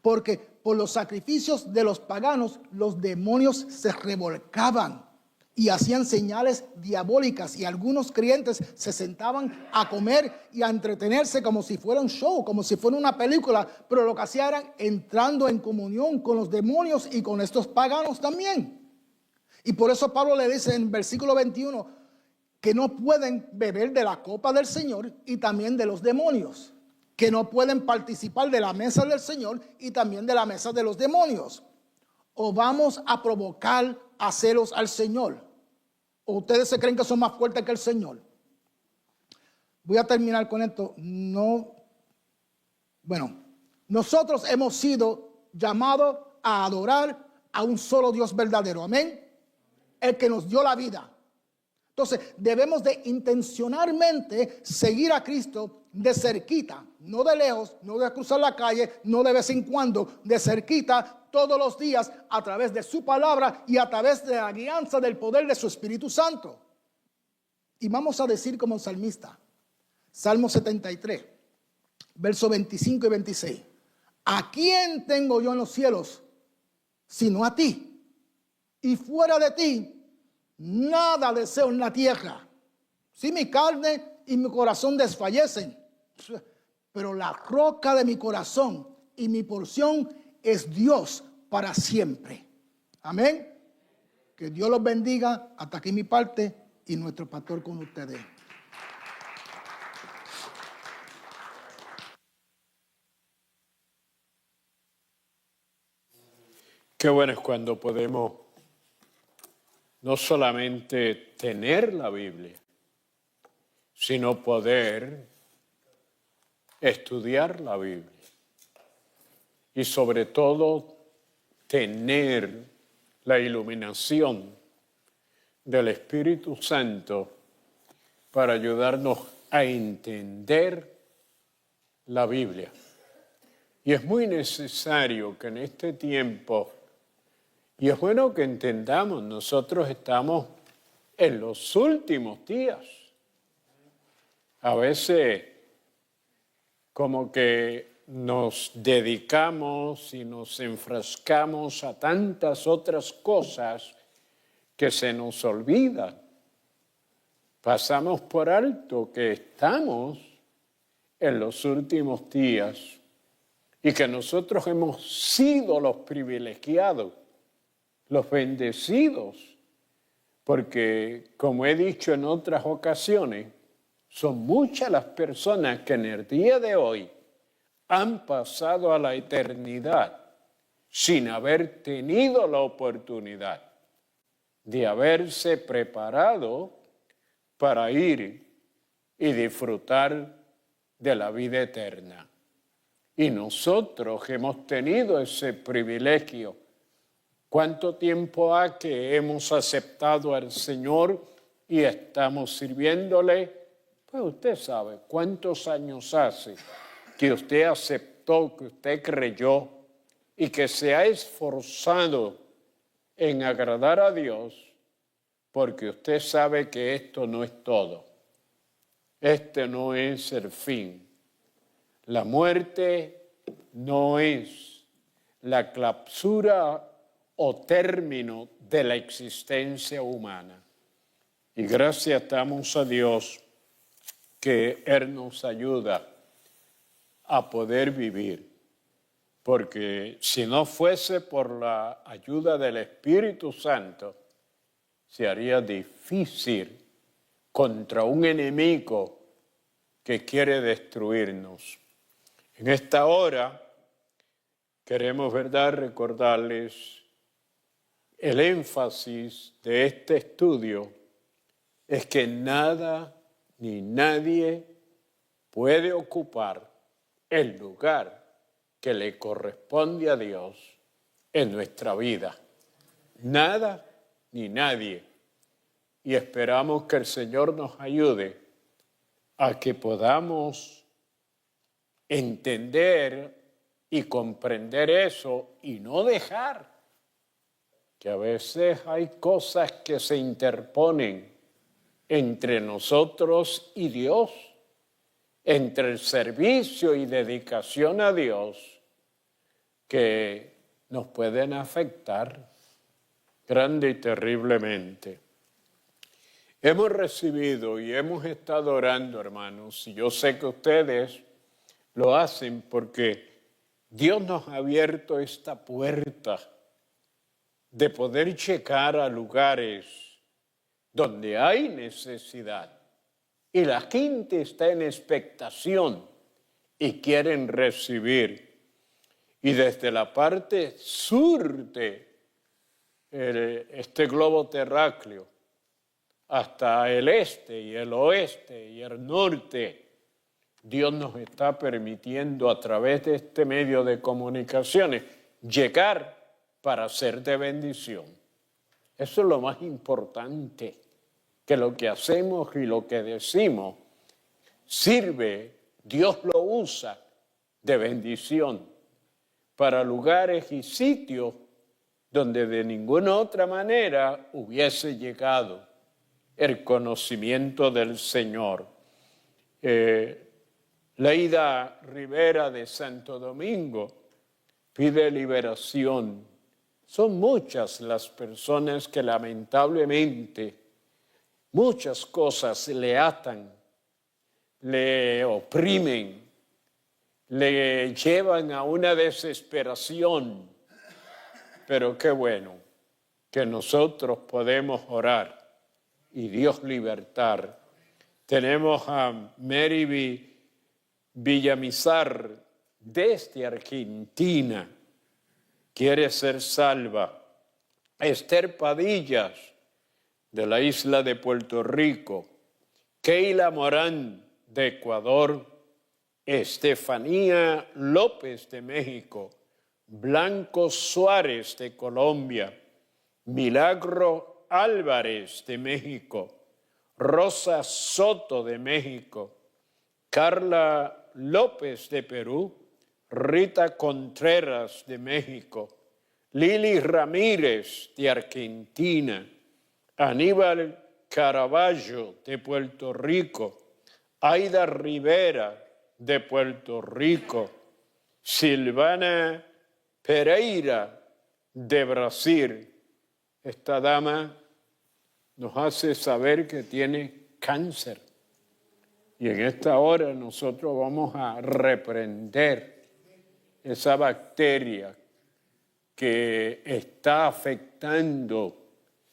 porque por los sacrificios de los paganos, los demonios se revolcaban y hacían señales diabólicas, y algunos creyentes se sentaban a comer y a entretenerse como si fuera un show, como si fuera una película, pero lo que hacían era entrando en comunión con los demonios y con estos paganos también. Y por eso Pablo le dice en versículo 21 que no pueden beber de la copa del Señor y también de los demonios, que no pueden participar de la mesa del Señor y también de la mesa de los demonios. O vamos a provocar a celos al Señor, o ustedes se creen que son más fuertes que el Señor. Voy a terminar con esto. Nosotros hemos sido llamados a adorar a un solo Dios verdadero, amén, el que nos dio la vida. Entonces, debemos de intencionalmente seguir a Cristo de cerquita, no de lejos, no de cruzar la calle, no de vez en cuando, de cerquita todos los días a través de su palabra y a través de la guianza del poder de su Espíritu Santo. Y vamos a decir como salmista, Salmo 73, versos 25 y 26. ¿A quién tengo yo en los cielos sino a ti? Y fuera de ti, nada deseo en la tierra. Si mi carne y mi corazón desfallecen, pero la roca de mi corazón y mi porción es Dios para siempre. Amén. Que Dios los bendiga. Hasta aquí mi parte y nuestro pastor con ustedes. Qué bueno es cuando podemos no solamente tener la Biblia, sino poder estudiar la Biblia. Y sobre todo, tener la iluminación del Espíritu Santo para ayudarnos a entender la Biblia. Y es muy necesario que en este tiempo, y es bueno que entendamos, nosotros estamos en los últimos días. A veces como que nos dedicamos y nos enfrascamos a tantas otras cosas que se nos olvidan. Pasamos por alto que estamos en los últimos días y que nosotros hemos sido los privilegiados, los bendecidos, porque, como he dicho en otras ocasiones, son muchas las personas que en el día de hoy han pasado a la eternidad sin haber tenido la oportunidad de haberse preparado para ir y disfrutar de la vida eterna. Y nosotros hemos tenido ese privilegio. ¿Cuánto tiempo ha que hemos aceptado al Señor y estamos sirviéndole? Pues usted sabe cuántos años hace que usted aceptó, que usted creyó y que se ha esforzado en agradar a Dios, porque usted sabe que esto no es todo. Este no es el fin. La muerte no es la clausura o término de la existencia humana. Y gracias damos a Dios que Él nos ayuda a poder vivir. Porque si no fuese por la ayuda del Espíritu Santo, se haría difícil contra un enemigo que quiere destruirnos. En esta hora queremos, ¿verdad?, recordarles el énfasis de este estudio es que nada ni nadie puede ocupar el lugar que le corresponde a Dios en nuestra vida. Nada ni nadie. Y esperamos que el Señor nos ayude a que podamos entender y comprender eso y no dejar que a veces hay cosas que se interponen entre nosotros y Dios, entre el servicio y dedicación a Dios, que nos pueden afectar grande y terriblemente. Hemos recibido y hemos estado orando, hermanos, y yo sé que ustedes lo hacen porque Dios nos ha abierto esta puerta de poder llegar a lugares donde hay necesidad y la gente está en expectación y quieren recibir. Y desde la parte sur de este globo terráqueo hasta el este y el oeste y el norte, Dios nos está permitiendo a través de este medio de comunicaciones llegar para ser de bendición. Eso es lo más importante, que lo que hacemos y lo que decimos sirve, Dios lo usa de bendición para lugares y sitios donde de ninguna otra manera hubiese llegado el conocimiento del Señor. Leida Rivera de Santo Domingo pide liberación. Son muchas las personas que lamentablemente muchas cosas le atan, le oprimen, le llevan a una desesperación. Pero qué bueno que nosotros podemos orar y Dios libertar. Tenemos a Mary Villamizar desde Argentina, quiere ser salva. Esther Padillas de la isla de Puerto Rico, Keila Morán de Ecuador, Estefanía López de México, Blanco Suárez de Colombia, Milagro Álvarez de México, Rosa Soto de México, Carla López de Perú, Rita Contreras de México, Lili Ramírez de Argentina, Aníbal Caraballo de Puerto Rico, Aida Rivera de Puerto Rico, Silvana Pereira de Brasil. Esta dama nos hace saber que tiene cáncer. Y en esta hora nosotros vamos a reprender esa bacteria que está afectando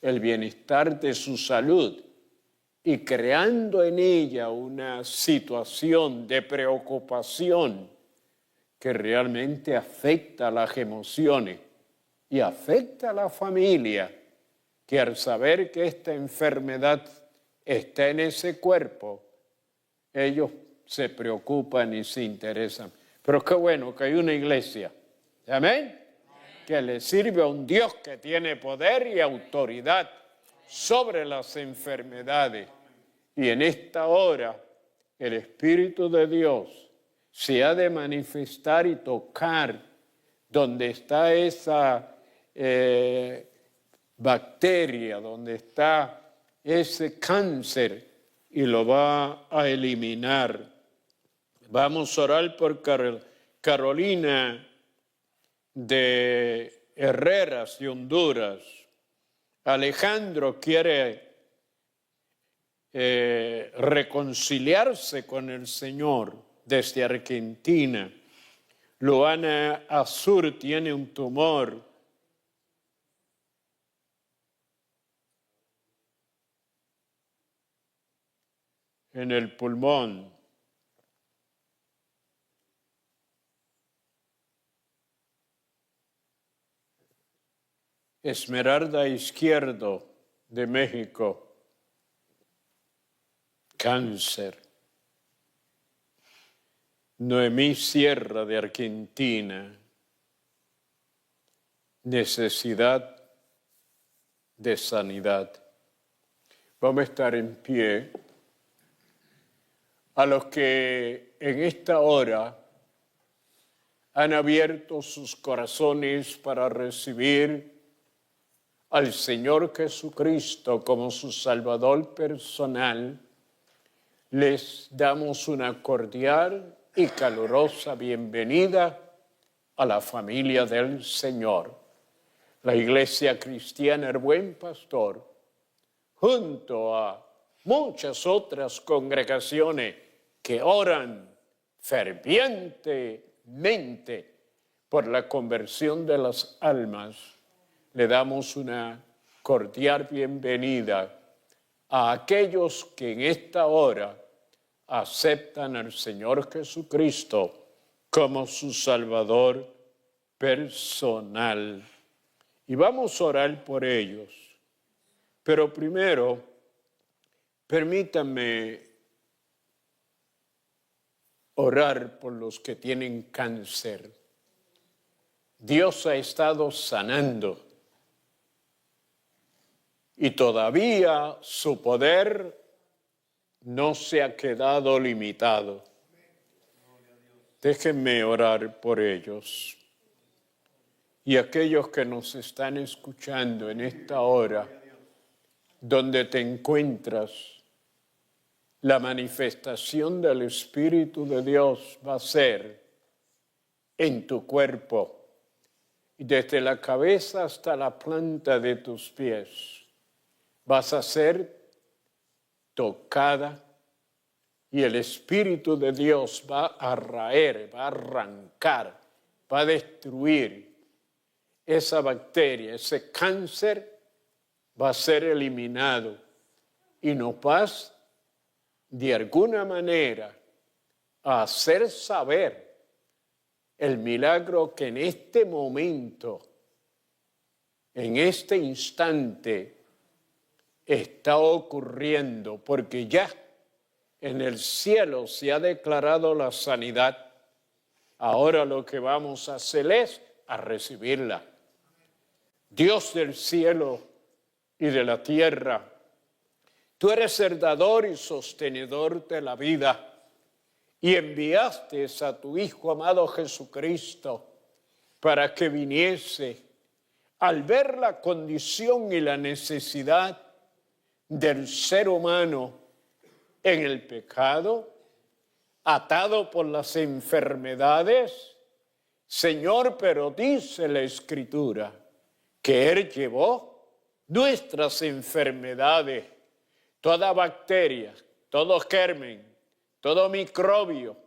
el bienestar de su salud y creando en ella una situación de preocupación que realmente afecta a las emociones y afecta a la familia, que al saber que esta enfermedad está en ese cuerpo, ellos se preocupan y se interesan. Pero qué bueno que hay una iglesia, amén, que le sirve a un Dios que tiene poder y autoridad sobre las enfermedades. Y en esta hora el Espíritu de Dios se ha de manifestar y tocar donde está esa bacteria, donde está ese cáncer, y lo va a eliminar. Vamos a orar por Carolina de Herreras de Honduras. Alejandro quiere reconciliarse con el Señor desde Argentina. Luana Azur tiene un tumor. En el pulmón. Esmeralda Izquierdo de México, cáncer. Noemí Sierra de Argentina, necesidad de sanidad. Vamos a estar en pie. A los que en esta hora han abierto sus corazones para recibir al Señor Jesucristo como su Salvador personal, les damos una cordial y calurosa bienvenida a la familia del Señor. La Iglesia Cristiana El Buen Pastor, junto a muchas otras congregaciones que oran fervientemente por la conversión de las almas, le damos una cordial bienvenida a aquellos que en esta hora aceptan al Señor Jesucristo como su Salvador personal. Y vamos a orar por ellos. Pero primero, permítanme orar por los que tienen cáncer. Dios ha estado sanando y todavía su poder no se ha quedado limitado. Déjenme orar por ellos y aquellos que nos están escuchando en esta hora, donde te encuentras. La manifestación del Espíritu de Dios va a ser en tu cuerpo, y desde la cabeza hasta la planta de tus pies. Vas a ser tocada y el Espíritu de Dios va a raer, va a arrancar, va a destruir esa bacteria, ese cáncer va a ser eliminado y nos vas de alguna manera a hacer saber el milagro que en este momento, en este instante, está ocurriendo, porque ya en el cielo se ha declarado la sanidad. Ahora lo que vamos a hacer es a recibirla. Dios del cielo y de la tierra, tú eres el dador y sostenedor de la vida y enviaste a tu Hijo amado Jesucristo para que viniese al ver la condición y la necesidad del ser humano en el pecado, atado por las enfermedades. Señor, pero dice la Escritura que Él llevó nuestras enfermedades, toda bacteria, todo germen, todo microbio,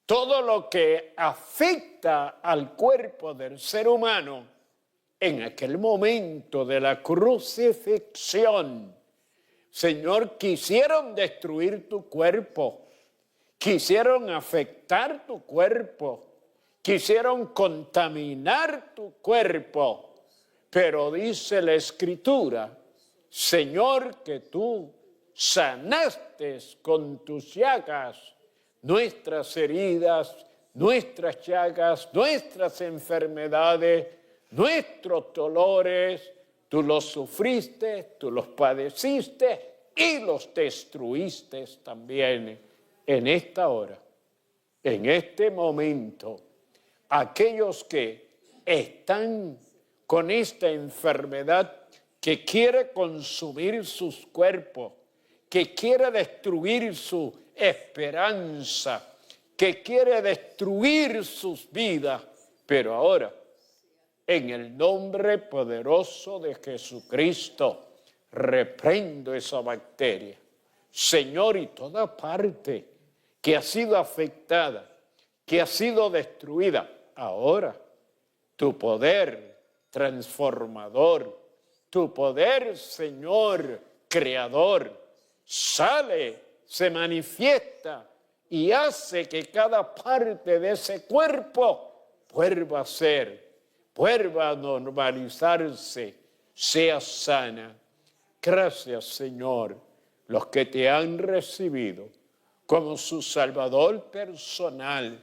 todo lo que afecta al cuerpo del ser humano en aquel momento de la crucifixión. Señor, quisieron destruir tu cuerpo, quisieron afectar tu cuerpo, quisieron contaminar tu cuerpo, pero dice la Escritura, Señor, que tú sanaste con tus llagas nuestras heridas, nuestras llagas, nuestras enfermedades, nuestros dolores. Tú los sufriste, tú los padeciste y los destruiste también. En esta hora, en este momento, aquellos que están con esta enfermedad que quiere consumir sus cuerpos, que quiere destruir su esperanza, que quiere destruir sus vidas, pero ahora, en el nombre poderoso de Jesucristo, reprendo esa bacteria. Señor, y toda parte que ha sido afectada, que ha sido destruida, ahora tu poder transformador, tu poder, Señor, creador, sale, se manifiesta y hace que cada parte de ese cuerpo vuelva a ser, vuelva a normalizarse, sea sana. Gracias, Señor, los que te han recibido como su Salvador personal.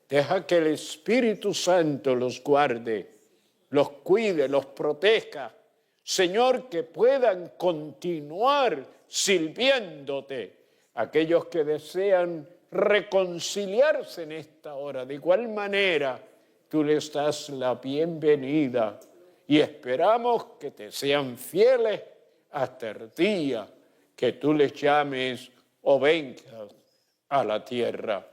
Deja que el Espíritu Santo los guarde, los cuide, los proteja. Señor, que puedan continuar sirviéndote. Aquellos que desean reconciliarse en esta hora, de igual manera, tú les das la bienvenida y esperamos que te sean fieles hasta el día que tú les llames o vengas a la tierra.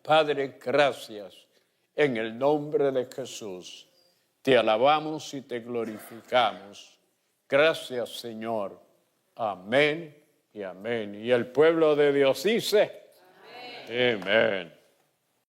Padre, gracias. En el nombre de Jesús, te alabamos y te glorificamos. Gracias, Señor. Amén y amén. Y el pueblo de Dios dice, amén. Amén.